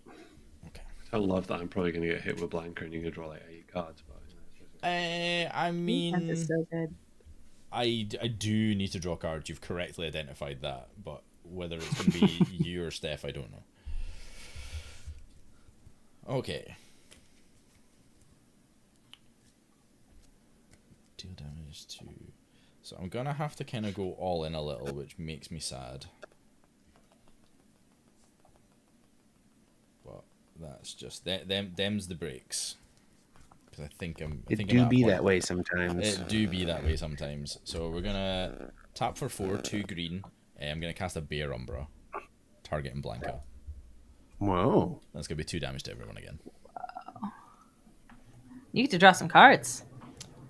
Speaker 1: Okay.
Speaker 2: I love that I'm probably going to get hit with Blanca and you're going to draw like 8 cards. But,
Speaker 1: I
Speaker 3: That
Speaker 1: mean,
Speaker 3: is so good.
Speaker 1: I do need to draw cards. You've correctly identified that, but whether it's going to be you or Steph, I don't know. Okay. Deal damage to... So I'm going to have to kind of go all in a little, which makes me sad. But that's just... Them's the breaks. Because I think I'm at
Speaker 4: that way sometimes.
Speaker 1: It do be that way sometimes. So we're going to tap for 4, 2 green. I'm going to cast a Bear Umbra. Targeting Blanca.
Speaker 4: Whoa.
Speaker 1: That's going to be 2 damage to everyone again.
Speaker 3: Wow. You get to draw some cards.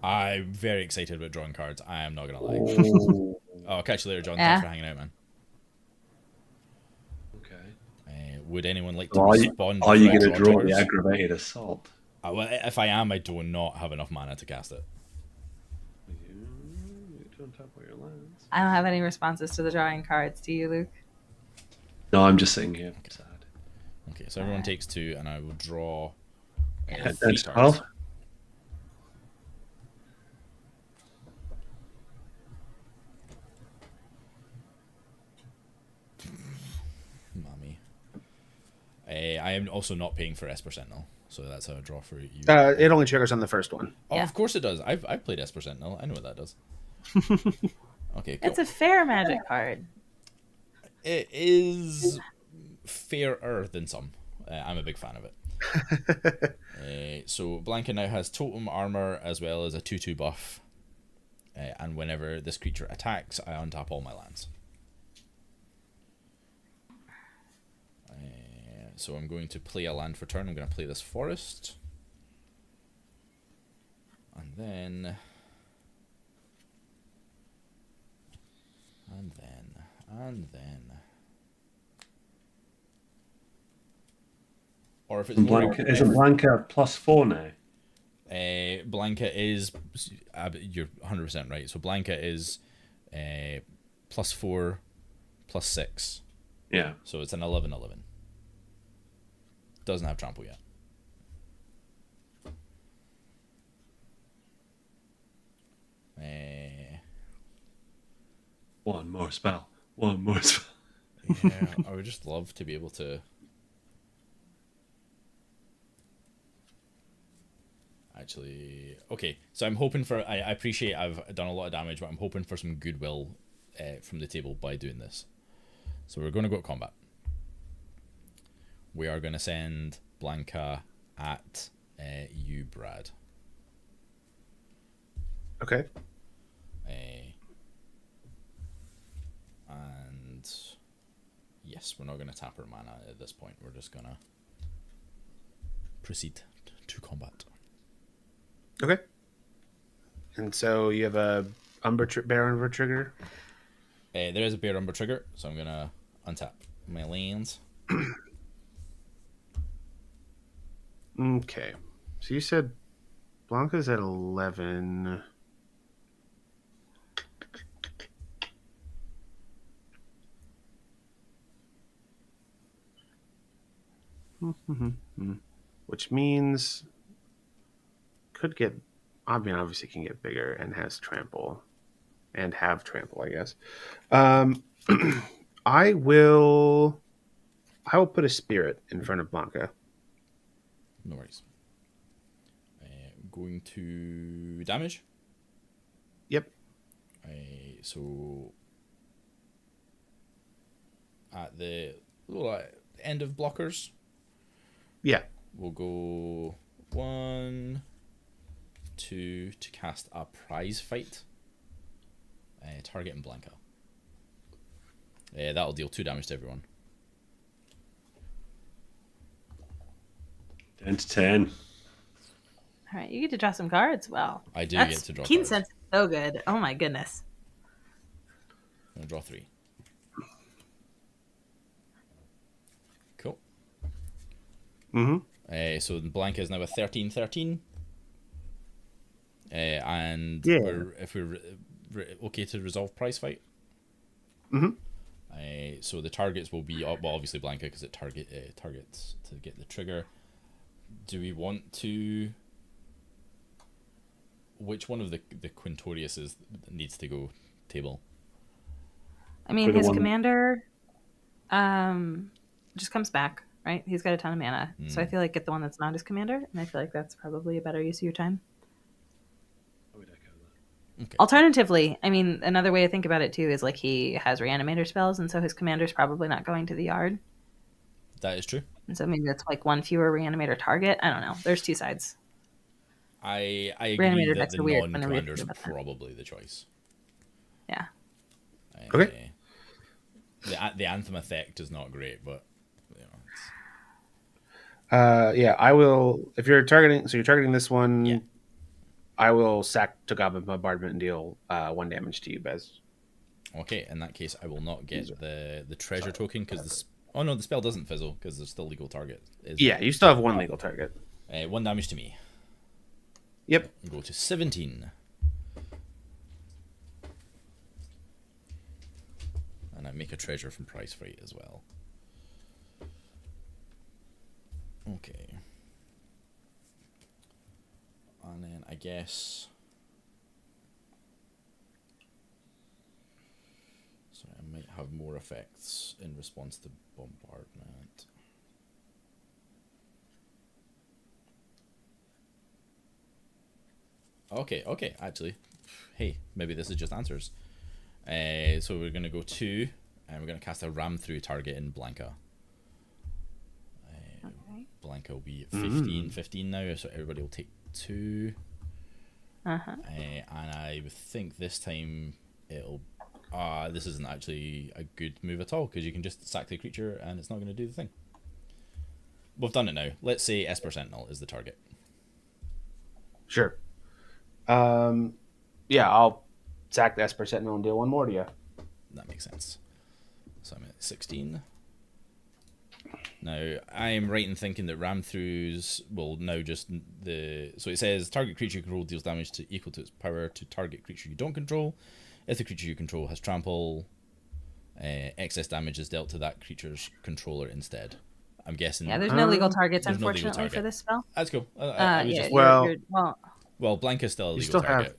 Speaker 1: I'm very excited about drawing cards. I am not going to lie.
Speaker 4: Oh.
Speaker 1: I'll catch you later, John.
Speaker 3: Yeah.
Speaker 1: Thanks for hanging out, man.
Speaker 2: okay.
Speaker 1: Would anyone like to
Speaker 2: So
Speaker 1: respond?
Speaker 2: are you
Speaker 1: before
Speaker 2: going
Speaker 1: I
Speaker 2: to draw
Speaker 1: triggers?
Speaker 2: the aggravated assault?
Speaker 1: Well, if I am, I do not have enough mana to cast it.
Speaker 2: You don't have all your lands.
Speaker 3: I don't have any responses to the drawing cards. Do you, Luke?
Speaker 2: No, I'm just sitting here. Sad.
Speaker 1: Okay, so everyone takes 2, and I will draw
Speaker 2: Down
Speaker 1: 3
Speaker 2: to
Speaker 1: cards.
Speaker 2: 12.
Speaker 1: Mommy. I am also not paying for S%, so that's how I draw for you.
Speaker 4: It only triggers on the first one.
Speaker 1: Oh,
Speaker 3: Yeah.
Speaker 1: of course it does. I've played S%. I know what that does. Okay, cool.
Speaker 3: It's a fair magic card.
Speaker 1: It is fairer than some. I'm a big fan of it. So Blanca now has totem armor as well as a 2/2 buff. And whenever this creature attacks, I untap all my lands. So I'm going to play a land for turn. I'm going to play this forest. And then... Or if it's more...
Speaker 2: Isn't Blanca +4 now?
Speaker 1: Blanca is... You're 100% right. So Blanca is +4, +6.
Speaker 2: Yeah.
Speaker 1: So it's an 11/11. Doesn't have trample yet.
Speaker 2: One more spell. One more spell.
Speaker 1: Yeah, I would just love to be able to... Actually... Okay, so I'm hoping for... I appreciate I've done a lot of damage, but I'm hoping for some goodwill from the table by doing this. So we're going to go to combat. We are going to send Blanca at you, Brad.
Speaker 4: Okay.
Speaker 1: And yes, we're not going to tap her mana at this point. We're just going to proceed to combat.
Speaker 4: Okay. And so you have a Bear Umber trigger?
Speaker 1: There is a Bear Umber trigger, so I'm going to untap my lands.
Speaker 4: Okay. So you said Blanca's at 11. Which means could get... I mean, obviously can get bigger and has trample. And have trample, I guess. I will put a spirit in front of Blanca.
Speaker 1: No worries. Going to damage.
Speaker 4: Yep.
Speaker 1: So at the end of blockers.
Speaker 4: Yeah.
Speaker 1: We'll go 1, 2 to cast a prize fight. Targeting Blanca. That'll deal 2 damage to everyone.
Speaker 2: Down to 10.
Speaker 3: All right, you get to draw some cards. Wow.
Speaker 1: I do
Speaker 3: That's
Speaker 1: get to draw
Speaker 3: Keen
Speaker 1: cards.
Speaker 3: Sense is so good. Oh my goodness.
Speaker 1: I'm going to draw 3. Cool. So Blanca is now a 13/13. And
Speaker 4: Yeah.
Speaker 1: if we're okay to resolve prize fight. So the targets will be, well, obviously Blanca because it targets to get the trigger. Do we want to... Which one of the Quintoriuses needs to go table?
Speaker 3: I mean, his commander just comes back, right? He's got a ton of mana. So I feel like get the one that's not his commander, and I feel like that's probably a better use of your time.
Speaker 1: Okay.
Speaker 3: Alternatively, I mean, another way to think about it too is like he has reanimator spells, and so his commander's probably not going to the yard.
Speaker 1: That is true.
Speaker 3: And so maybe that's like one fewer reanimator target. I don't know. There's 2 sides.
Speaker 1: I agree
Speaker 3: Reanimator
Speaker 1: that
Speaker 3: decks
Speaker 1: the
Speaker 3: are weird when I read
Speaker 1: non-commander is
Speaker 3: about that.
Speaker 1: probably the choice.
Speaker 3: Yeah.
Speaker 4: Okay.
Speaker 1: The Anthem effect is not great, but you know.
Speaker 4: Yeah, I will. If you're targeting, so you're targeting this one.
Speaker 1: Yeah.
Speaker 4: I will sack Togaba Bombardment and deal 1 damage to you, Bez.
Speaker 1: Okay, in that case, I will not get the treasure token because oh no, the spell doesn't fizzle because there's still legal target.
Speaker 4: Yeah, you still have 1 legal target.
Speaker 1: 1 damage to me.
Speaker 4: Yep.
Speaker 1: Go to 17. And I make a treasure from prize fight as well. I guess. So I might have more effects in response to bombardment. Okay, actually. Hey, maybe this is just answers. So we're going to go 2, and we're going to cast a ram through target in Blanca.
Speaker 3: Okay.
Speaker 1: Blanca will be 15 now, so everybody will take 2. And I would think this time it'll... this isn't actually a good move at all, because you can just sack the creature and it's not going to do the thing. We've done it now. Let's say Esper Sentinel is the target.
Speaker 4: Sure. Yeah, I'll sack the Esper Sentinel and deal 1 more to you.
Speaker 1: That makes sense. So I'm at 16. Now, I'm right in thinking that ram throughs will now just the... So it says, target creature you control deals damage equal to its power to target creature you don't control. If the creature you control has trample, excess damage is dealt to that creature's controller instead. I'm guessing...
Speaker 3: Yeah, there's no legal targets,
Speaker 1: there's no legal
Speaker 3: unfortunately,
Speaker 1: target.
Speaker 3: for this spell.
Speaker 1: That's cool.
Speaker 4: Well,
Speaker 1: Blanca's still a legal
Speaker 4: still
Speaker 1: target.
Speaker 4: have...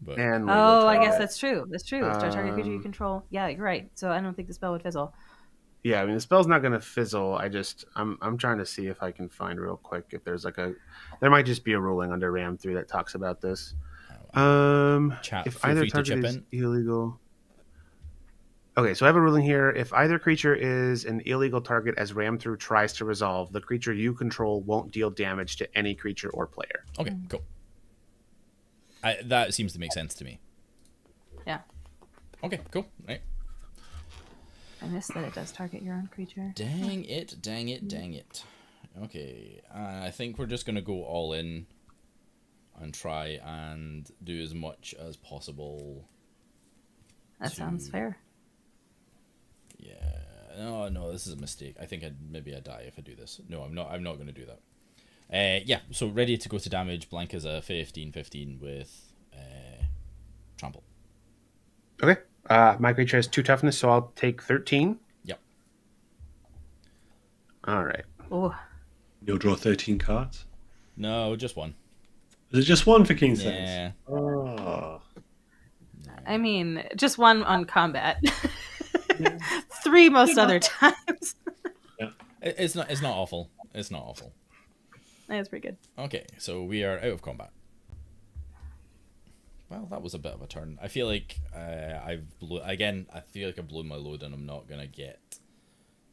Speaker 1: But...
Speaker 4: And
Speaker 3: I guess that's true. That's true. Target creature you control. Yeah, you're right. So I don't think the spell would fizzle.
Speaker 4: Yeah, I mean the spell's not going to fizzle. I'm trying to see if I can find real quick if there's there might just be a ruling under Ram 3 that talks about this.
Speaker 1: Chat,
Speaker 4: if
Speaker 1: feel
Speaker 4: either
Speaker 1: free to
Speaker 4: target
Speaker 1: chip
Speaker 4: is
Speaker 1: in.
Speaker 4: illegal. Okay, so I have a ruling here. If either creature is an illegal target as Ram Through tries to resolve, the creature you control won't deal damage to any creature or player.
Speaker 1: Okay, cool. That seems to make sense to me.
Speaker 3: Yeah.
Speaker 1: Okay, cool. Right.
Speaker 3: I missed that it does target your own creature.
Speaker 1: Dang it. Okay, I think we're just going to go all in and try and do as much as possible.
Speaker 3: That sounds fair.
Speaker 1: Yeah. No, this is a mistake. I think maybe I die if I do this. No, I'm not going to do that. Yeah, so ready to go to damage. Blanca's a 15/15 with trample.
Speaker 4: Okay. My creature has 2 toughness, so I'll take 13.
Speaker 1: Yep.
Speaker 4: All right.
Speaker 3: Oh.
Speaker 2: You'll draw 13 cards?
Speaker 1: No, just 1.
Speaker 2: Is it just 1 for King Sense?
Speaker 1: Yeah.
Speaker 2: Oh.
Speaker 3: I mean, just 1 on combat. 3 most other times.
Speaker 1: Yeah. It's not awful. It's not awful.
Speaker 3: That's pretty good.
Speaker 1: Okay, so we are out of combat. Well, that was a bit of a turn. I feel like I feel like I've blown my load and I'm not going to get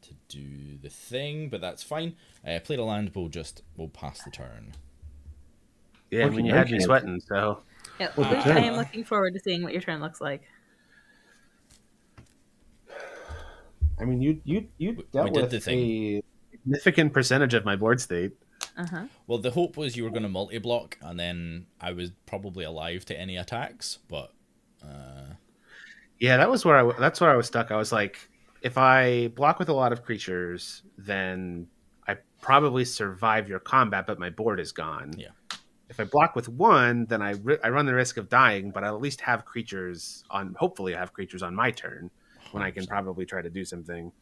Speaker 1: to do the thing, but that's fine. Played a land, we'll pass the turn.
Speaker 4: Yeah, I mean, you had me sweating, so...
Speaker 3: Yeah, Luke, I am looking forward to seeing what your turn looks like.
Speaker 4: I mean, you dealt with a significant percentage of my board state.
Speaker 1: Well, the hope was you were going to multi-block, and then I was probably alive to any attacks, but...
Speaker 4: Yeah, that's where I was stuck. I was like, if I block with a lot of creatures, then I probably survive your combat, but my board is gone.
Speaker 1: Yeah.
Speaker 4: If I block with 1, then I run the risk of dying, but I'll at least have creatures on... Hopefully I have creatures on my turn when I can probably try to do something.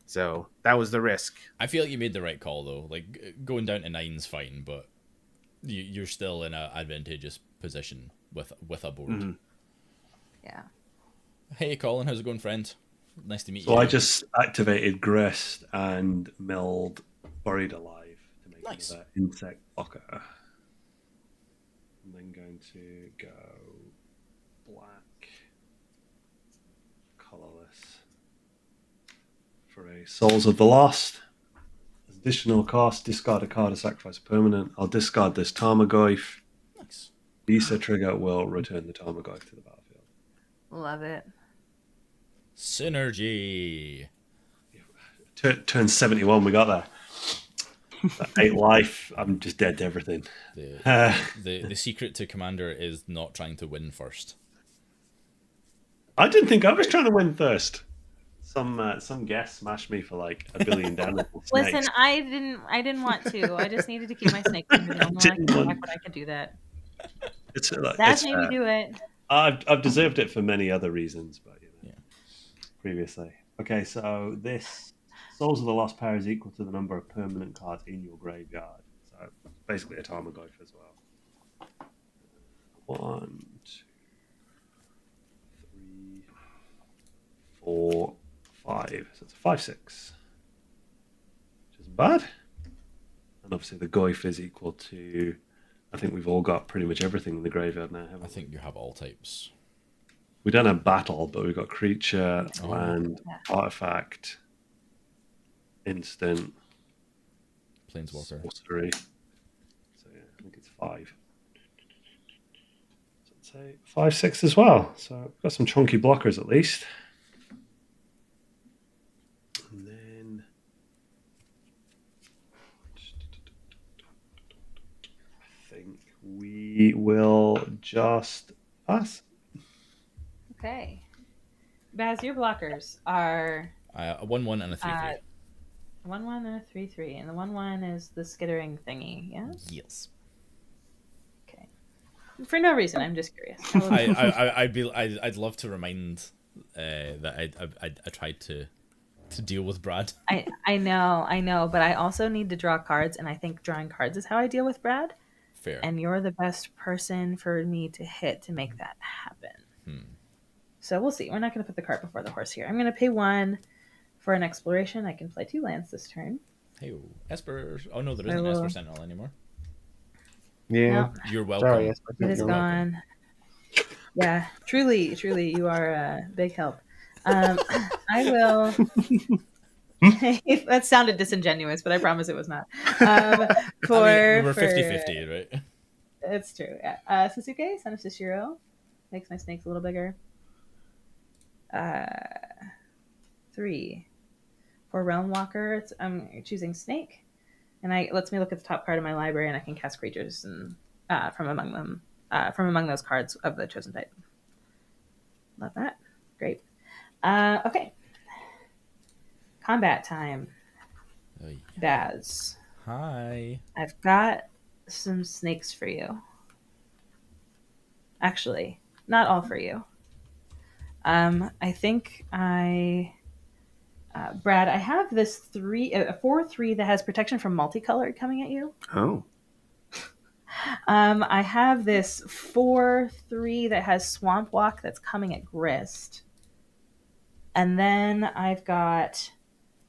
Speaker 4: So that was the risk.
Speaker 1: I feel like you made the right call, though. Like, going down to 9's fine, but you're still in an advantageous position with a board.
Speaker 4: Mm-hmm.
Speaker 3: Yeah.
Speaker 1: Hey, Colin, how's it going, friend? Nice to meet you.
Speaker 2: So I just activated Grist and milled Buried Alive to make
Speaker 1: nice.
Speaker 2: An insect blocker. I'm then going to go black, colorless, for a Souls of the Lost. Additional cost, discard a card or sacrifice a permanent. I'll discard this Tarmogoyf.
Speaker 1: Nice.
Speaker 2: Disa trigger will return the Tarmogoyf to the battlefield.
Speaker 3: Love it.
Speaker 1: Synergy.
Speaker 2: Turn 71, we got there. 8 life, I'm just dead to everything.
Speaker 1: The secret to Commander is not trying to win first.
Speaker 2: I didn't think I was trying to win first. Some guest smashed me for like $1 billion damage.
Speaker 3: Listen, I didn't want to. I just needed to keep my snake under the but I could do that. That made me do it.
Speaker 2: I've deserved it for many other reasons, but previously. Okay, so this Souls of the Lost power is equal to the number of permanent cards in your graveyard. So basically a Tarmogoyf as well. 1, 2, 3, 4, 5. So it's a 5/6. Which isn't bad. And obviously the Goyf is equal to, I think we've all got pretty much everything in the graveyard now, haven't we?
Speaker 1: I think you have all types.
Speaker 2: We don't have battle, but we've got creature, land, artifact, instant,
Speaker 1: Planeswalker.
Speaker 2: sorcery. So yeah, I think it's 5. So let's say 5/6 as well. So we've got some chunky blockers at least. And then I think we will just pass.
Speaker 3: Okay. Baz, your blockers are
Speaker 1: A 1/1 and a 3/3.
Speaker 3: 1/1 and a 3/3, and the 1/1 is the skittering thingy. Yes.
Speaker 1: Yes.
Speaker 3: Okay. For no reason, I'm just curious.
Speaker 1: I'd love to remind that I tried to deal with Brad.
Speaker 3: I know, but I also need to draw cards, and I think drawing cards is how I deal with Brad.
Speaker 1: Fair.
Speaker 3: And you're the best person for me to hit to make that happen. So we'll see. We're not going to put the cart before the horse here. I'm going to pay 1 for an exploration. I can play 2 lands this turn.
Speaker 1: Hey, Esper. Oh no, there isn't Esper Sentinel anymore.
Speaker 4: Yeah.
Speaker 3: No.
Speaker 1: You're welcome.
Speaker 4: Sorry,
Speaker 3: It is gone. Yeah, truly, you are a big help. I will. That sounded disingenuous, but I promise it was not.
Speaker 1: We're 50-50, right?
Speaker 3: It's true. Yeah. Sasuke, son of Seshiro, makes my snakes a little bigger. 3 for Realm Walker. I'm choosing Snake, and I lets me look at the top card of my library, and I can cast creatures and from among those cards of the chosen type. Love that. Great. Okay. Combat time. Baz.
Speaker 1: Hi.
Speaker 3: I've got some snakes for you. Actually, not all for you. I think Brad, I have this 4/3 that has protection from multicolored coming at you.
Speaker 4: Oh.
Speaker 3: I have this 4/3 that has Swamp Walk that's coming at Grist. And then I've got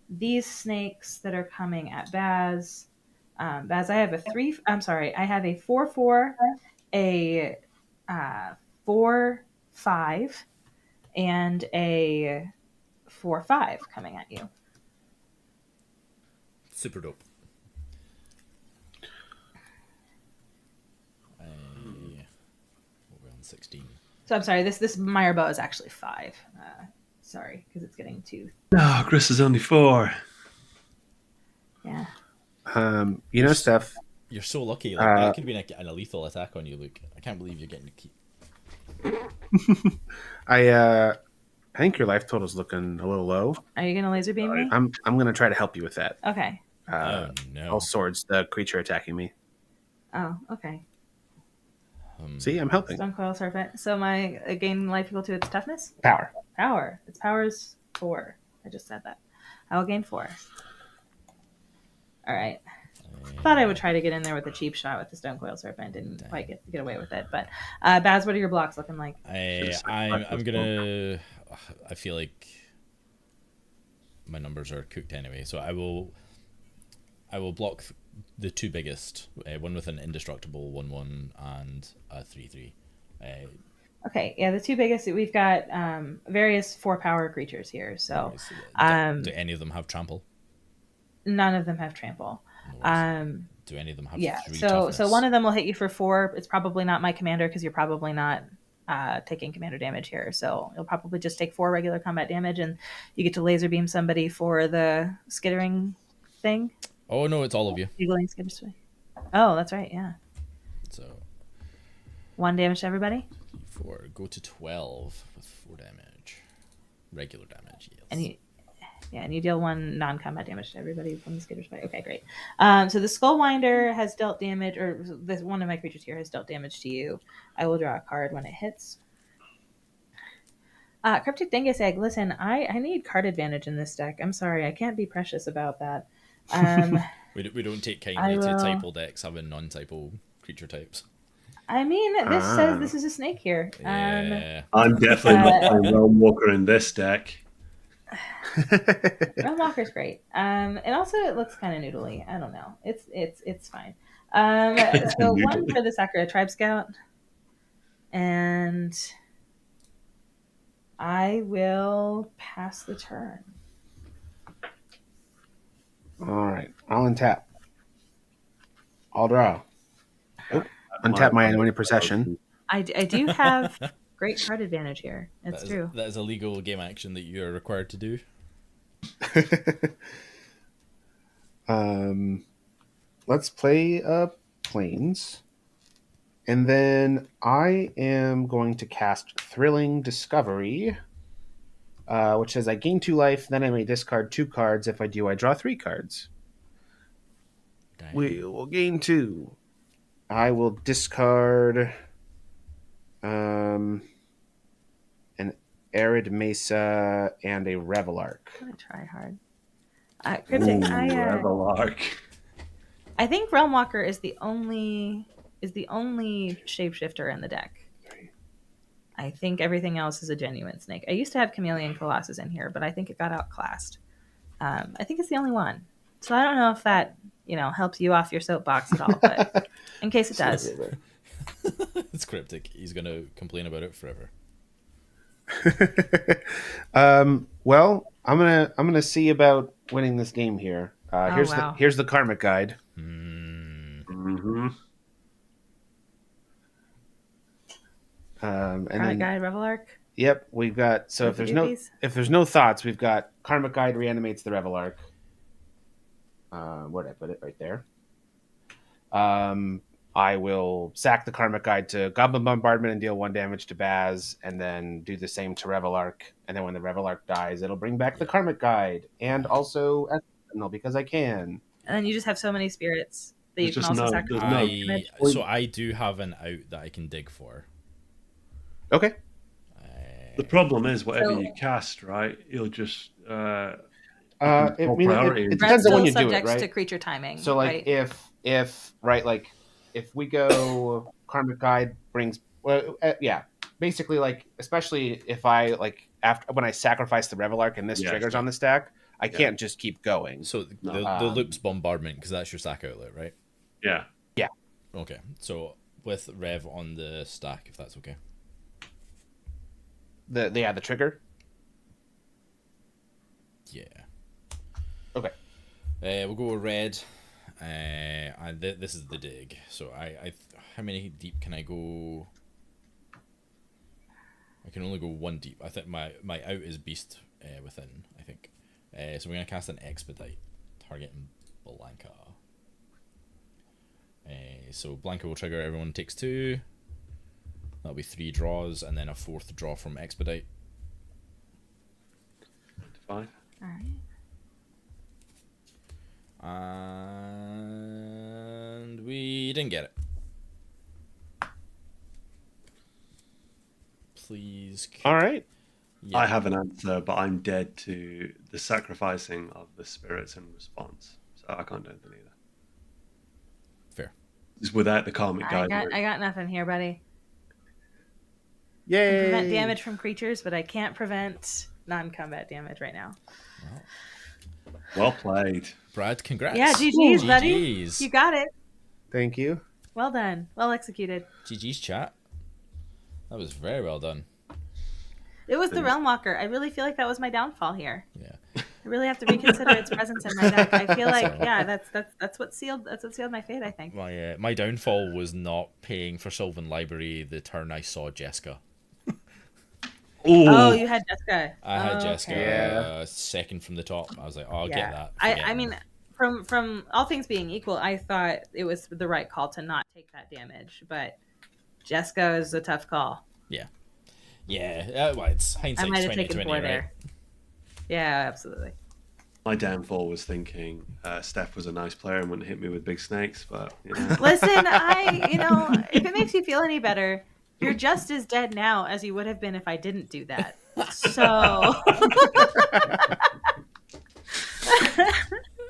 Speaker 3: these snakes that are coming at Baz. Baz, I have a 4/4, a 4/5, and a 4/5 coming at you.
Speaker 1: Super dope. We're on 16.
Speaker 3: So I'm sorry, this Meyer bow is actually 5. Sorry, because it's getting too.
Speaker 2: No, Chris is only 4.
Speaker 3: Yeah.
Speaker 4: Steph.
Speaker 1: You're so lucky. Like, that could be a lethal attack on you, Luke. I can't believe you're getting to keep.
Speaker 4: I think your life total's looking a little low.
Speaker 3: Are you gonna laser beam me?
Speaker 4: I'm gonna try to help you with that.
Speaker 3: Okay.
Speaker 1: Oh no!
Speaker 4: All swords, the creature attacking me.
Speaker 3: Oh, okay.
Speaker 4: See, I'm helping.
Speaker 3: Stone Coil Serpent. So my gain life equal to its toughness?
Speaker 4: Power.
Speaker 3: Its power is 4. I just said that. I will gain 4. All right. Thought I would try to get in there with a cheap shot with the Stone Coil Serpent. Didn't quite get away with it. But Baz, what are your blocks looking like?
Speaker 1: I'm gonna. I feel like my numbers are cooked anyway, so I will block the 2 biggest. One with an indestructible 1/1 and a 3/3.
Speaker 3: Okay, yeah, the 2 biggest. We've got various 4-power creatures here. So,
Speaker 1: do any of them have trample?
Speaker 3: None of them have trample.
Speaker 1: Do any of them have 3
Speaker 3: so
Speaker 1: toughness?
Speaker 3: So one of them will hit you for 4. It's probably not my commander because you're probably not taking commander damage here. So you'll probably just take 4 regular combat damage, and you get to laser beam somebody for the skittering thing.
Speaker 1: Oh no, it's all of you.
Speaker 3: Giggling skittering. Oh, that's right. Yeah.
Speaker 1: So
Speaker 3: 1 damage to everybody.
Speaker 1: 4. Go to 12 with 4 damage. Regular damage. Yes.
Speaker 3: And you deal 1 non-combat damage to everybody from the skitter's fight. Okay, great. So the Skullwinder has dealt damage, or one of my creatures here has dealt damage to you. I will draw a card when it hits. Cryptic Dingus Egg, listen, I need card advantage in this deck. I'm sorry, I can't be precious about that.
Speaker 1: We don't take kindly to typo decks having non-typo creature types.
Speaker 3: I mean, this says this is a snake here.
Speaker 1: Yeah.
Speaker 2: I'm definitely not playing Realm Walker in this deck.
Speaker 3: Realm Walker's great. And also it looks kind of noodly. I don't know. It's fine. So one for the Sakura Tribe Scout, and I will pass the turn.
Speaker 4: All right, I'll untap. I'll draw. Oh, untap my Anointed Procession.
Speaker 3: I do have great card advantage here. It's true.
Speaker 1: That is a legal game action that you are required to do.
Speaker 4: Let's play Plains. And then I am going to cast Thrilling Discovery, which says I gain 2 life, then I may discard 2 cards. If I do, I draw 3 cards.
Speaker 1: Dang.
Speaker 4: We will gain 2. I will discard an Arid Mesa and a Revelark.
Speaker 3: I'm gonna try hard. Cryptic,
Speaker 2: Revelark.
Speaker 3: I think Realm Walker is the only shapeshifter in the deck. I think everything else is a genuine snake. I used to have Chameleon Colossus in here, but I think it got outclassed. I think it's the only one. So I don't know if that, helps you off your soapbox at all, but in case it does.
Speaker 1: It's Cryptic. He's going to complain about it forever.
Speaker 4: Well, I'm gonna see about winning this game here. Here's the Karmic Guide.
Speaker 2: Mm-hmm.
Speaker 4: And
Speaker 3: Karmic
Speaker 4: then,
Speaker 3: Guide, Revelark.
Speaker 4: Yep, we've got. So if there's no thoughts, we've got Karmic Guide reanimates the Revelark. Where'd I put it? Right there. I will sack the Karmic Guide to Goblin Bombardment and deal 1 damage to Baz, and then do the same to Revelark. And then when the Revelark dies, it'll bring back the Karmic Guide, and also Sentinel because I can.
Speaker 3: And then you just have so many spirits that you can also sacrifice.
Speaker 1: So I do have an out that I can dig for.
Speaker 4: Okay.
Speaker 2: The problem is, whatever you cast, right, you'll just.
Speaker 4: It depends on when you do it, right?
Speaker 3: To creature timing.
Speaker 4: So, like,
Speaker 3: right?
Speaker 4: if we go Karmic Guide brings, basically, like, especially if I when I sacrifice the Revelark and this triggers on the stack, I can't just keep going.
Speaker 1: So the loop's Bombardment because that's your stack outlet, right?
Speaker 2: Yeah.
Speaker 4: Yeah.
Speaker 1: Okay. So with Rev on the stack, if that's okay.
Speaker 4: The trigger.
Speaker 1: Yeah.
Speaker 4: Okay.
Speaker 1: We'll go with red. This is the dig. So how many deep can I go? I can only go 1 deep. I think my out is Beast Within, I think. So we're gonna cast an Expedite, targeting Blanca. So Blanca will trigger. Everyone takes 2. That'll be 3 draws, and then a 4th draw from Expedite.
Speaker 2: 5.
Speaker 3: All right.
Speaker 1: And we didn't get it. Please.
Speaker 4: All right.
Speaker 1: Yeah.
Speaker 2: I have an answer, but I'm dead to the sacrificing of the spirits in response, so I can't do anything either.
Speaker 1: Fair.
Speaker 2: Just without the Karmic Guide.
Speaker 3: I got nothing here, buddy.
Speaker 4: Yay!
Speaker 3: I can prevent damage from creatures, but I can't prevent non-combat damage right now.
Speaker 2: Well played,
Speaker 1: Brad. Congrats.
Speaker 3: Yeah, GG's, buddy.
Speaker 1: GG's.
Speaker 3: You got it.
Speaker 4: Thank you.
Speaker 3: Well done. Well executed.
Speaker 1: GG's, chat. That was very well done.
Speaker 3: It was the Realm Walker. I really feel like that was my downfall here.
Speaker 1: Yeah.
Speaker 3: I really have to reconsider its presence in my deck. I feel like, that's what sealed my fate, I think.
Speaker 1: My downfall was not paying for Sylvan Library the turn I saw Jessica.
Speaker 3: Oh, you had Jessica.
Speaker 1: I had Jessica
Speaker 4: Yeah.
Speaker 1: second from the top. I was like, I'll get that.
Speaker 3: I mean, from all things being equal, I thought it was the right call to not take that damage, but Jessica is a tough call.
Speaker 1: Yeah. Yeah, well, it's hindsight.
Speaker 3: I might have taken
Speaker 1: 2020,
Speaker 3: 4
Speaker 1: right?
Speaker 3: there. Yeah, absolutely.
Speaker 2: My downfall was thinking Steph was a nice player and wouldn't hit me with big snakes, but you know.
Speaker 3: Listen, if it makes you feel any better, you're just as dead now as you would have been if I didn't do that. So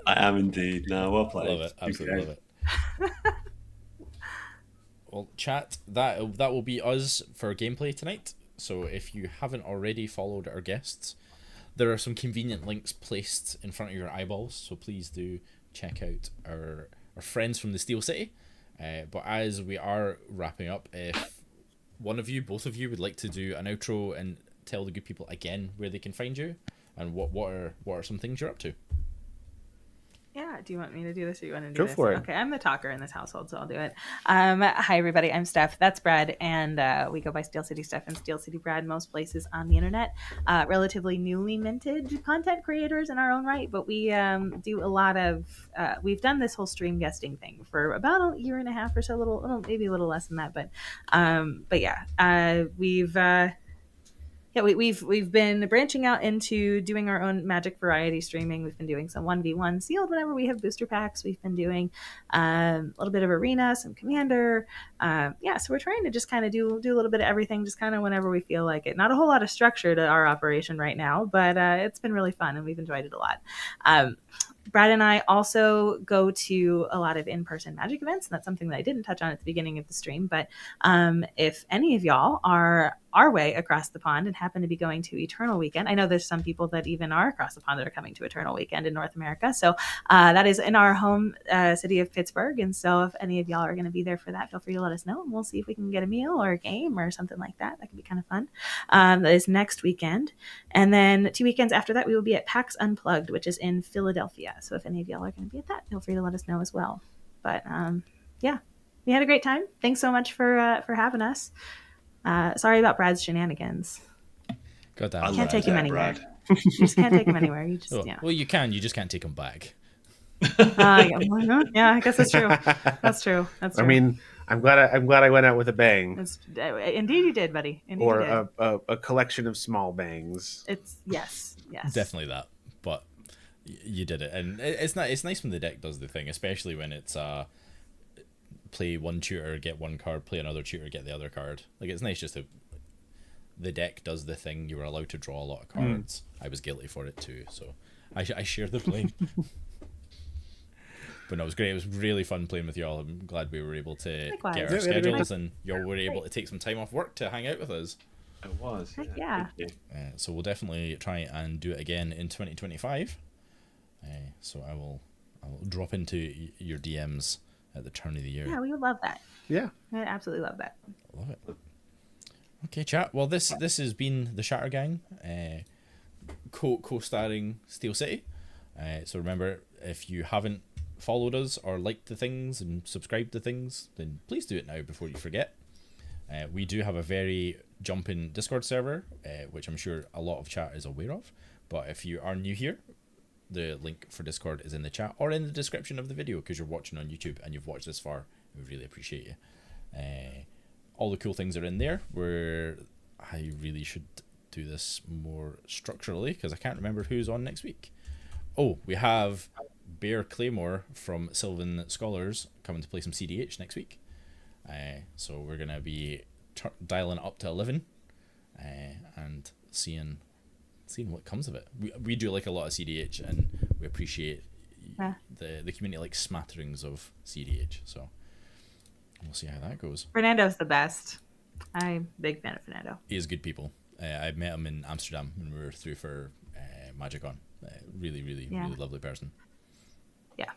Speaker 2: I am indeed. No, well played.
Speaker 1: Love it. Absolutely love it. Well, chat, that will be us for gameplay tonight. So if you haven't already followed our guests, there are some convenient links placed in front of your eyeballs. So please do check out our friends from the SteelCity. But as we are wrapping up, if one of you, both of you, would like to do an outro and tell the good people again where they can find you and what are some things you're up to.
Speaker 3: Yeah, do you want me to do this or you want to do
Speaker 4: Go
Speaker 3: this?
Speaker 4: for it.
Speaker 3: Okay, I'm the talker in this household, so I'll do it. Hi, everybody. I'm Steph. That's Brad, and we go by SteelCity Steph and SteelCity Brad most places on the internet. Relatively newly minted content creators in our own right, but we do a lot of... we've done this whole stream guesting thing for about a year and a half or so, maybe a little less than that, but yeah, we've been branching out into doing our own Magic variety streaming. We've been doing some 1v1 sealed whenever we have booster packs. We've been doing a little bit of arena, some commander. So we're trying to just kind of do a little bit of everything, just kind of whenever we feel like it. Not a whole lot of structure to our operation right now, but it's been really fun and we've enjoyed it a lot. Brad and I also go to a lot of in-person Magic events. And that's something that I didn't touch on at the beginning of the stream. But if any of y'all are our way across the pond and happen to be going to Eternal Weekend, I know there's some people that even are across the pond that are coming to Eternal Weekend in North America. So that is in our home city of Pittsburgh. And so if any of y'all are going to be there for that, feel free to let us know. And we'll see if we can get a meal or a game or something like that. That could be kind of fun. That is next weekend. And then 2 weekends after that, we will be at PAX Unplugged, which is in Philadelphia. So if any of y'all are going to be at that, feel free to let us know as well. But yeah, we had a great time. Thanks so much for having us. Sorry about Brad's shenanigans.
Speaker 1: God damn.
Speaker 3: You can't take him anywhere.
Speaker 2: Brad.
Speaker 3: You just can't take him anywhere. You just
Speaker 1: Well, you can. You just can't take him back.
Speaker 3: Yeah, I guess that's true. That's true.
Speaker 4: I mean, I'm glad I went out with a bang.
Speaker 3: Indeed, you did, buddy. Indeed
Speaker 4: Or
Speaker 3: you did.
Speaker 4: a collection of small bangs.
Speaker 3: It's yes.
Speaker 1: Definitely that. But you did it, and it's nice when the deck does the thing, especially when it's play one tutor, get one card, play another tutor, get the other card. Like, it's nice just to the deck does the thing. You were allowed to draw a lot of cards. I was guilty for it too, so I share the blame. But no, it was great. It was really fun playing with y'all. I'm glad we were able to
Speaker 3: Likewise.
Speaker 1: get our schedules, and y'all were able to take some time off work to hang out with us.
Speaker 2: It was.
Speaker 3: Heck yeah.
Speaker 2: Thank you.
Speaker 1: So we'll definitely try and do it again in 2025. So I will drop into your DMs at the turn of the year.
Speaker 3: Yeah, we would love that.
Speaker 4: Yeah.
Speaker 3: I would absolutely love that.
Speaker 1: Love it. Okay, chat. Well, this has been the Shattergang, co-starring SteelCity. So remember, if you haven't followed us or liked the things and subscribed to things, then please do it now before you forget. We do have a very jumping Discord server, which I'm sure a lot of chat is aware of. But if you are new here, the link for Discord is in the chat or in the description of the video, because you're watching on YouTube and you've watched this far. We really appreciate you. All the cool things are in there, where I really should do this more structurally, because I can't remember who's on next week. Oh, we have Bear Claymore from Sylvan Scholars coming to play some CDH next week. So we're going to be dialing up to 11 and seeing what comes of it. We do like a lot of CDH, and we appreciate the community like smatterings of CDH. So we'll see how that goes.
Speaker 3: Fernando's the best. I'm a big fan of Fernando.
Speaker 1: He is good people. I met him in Amsterdam when we were through for MagicCon. Really lovely person.
Speaker 3: Yeah.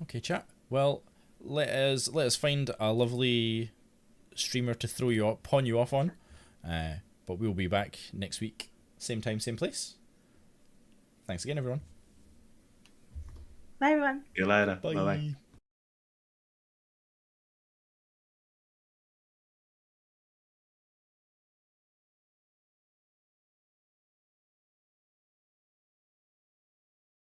Speaker 1: Okay, chat. Well, let us find a lovely streamer to pawn you off on. But we'll be back next week, same time, same place. Thanks again, everyone.
Speaker 3: Bye, everyone.
Speaker 2: See you later.
Speaker 1: Bye.
Speaker 2: Bye-bye.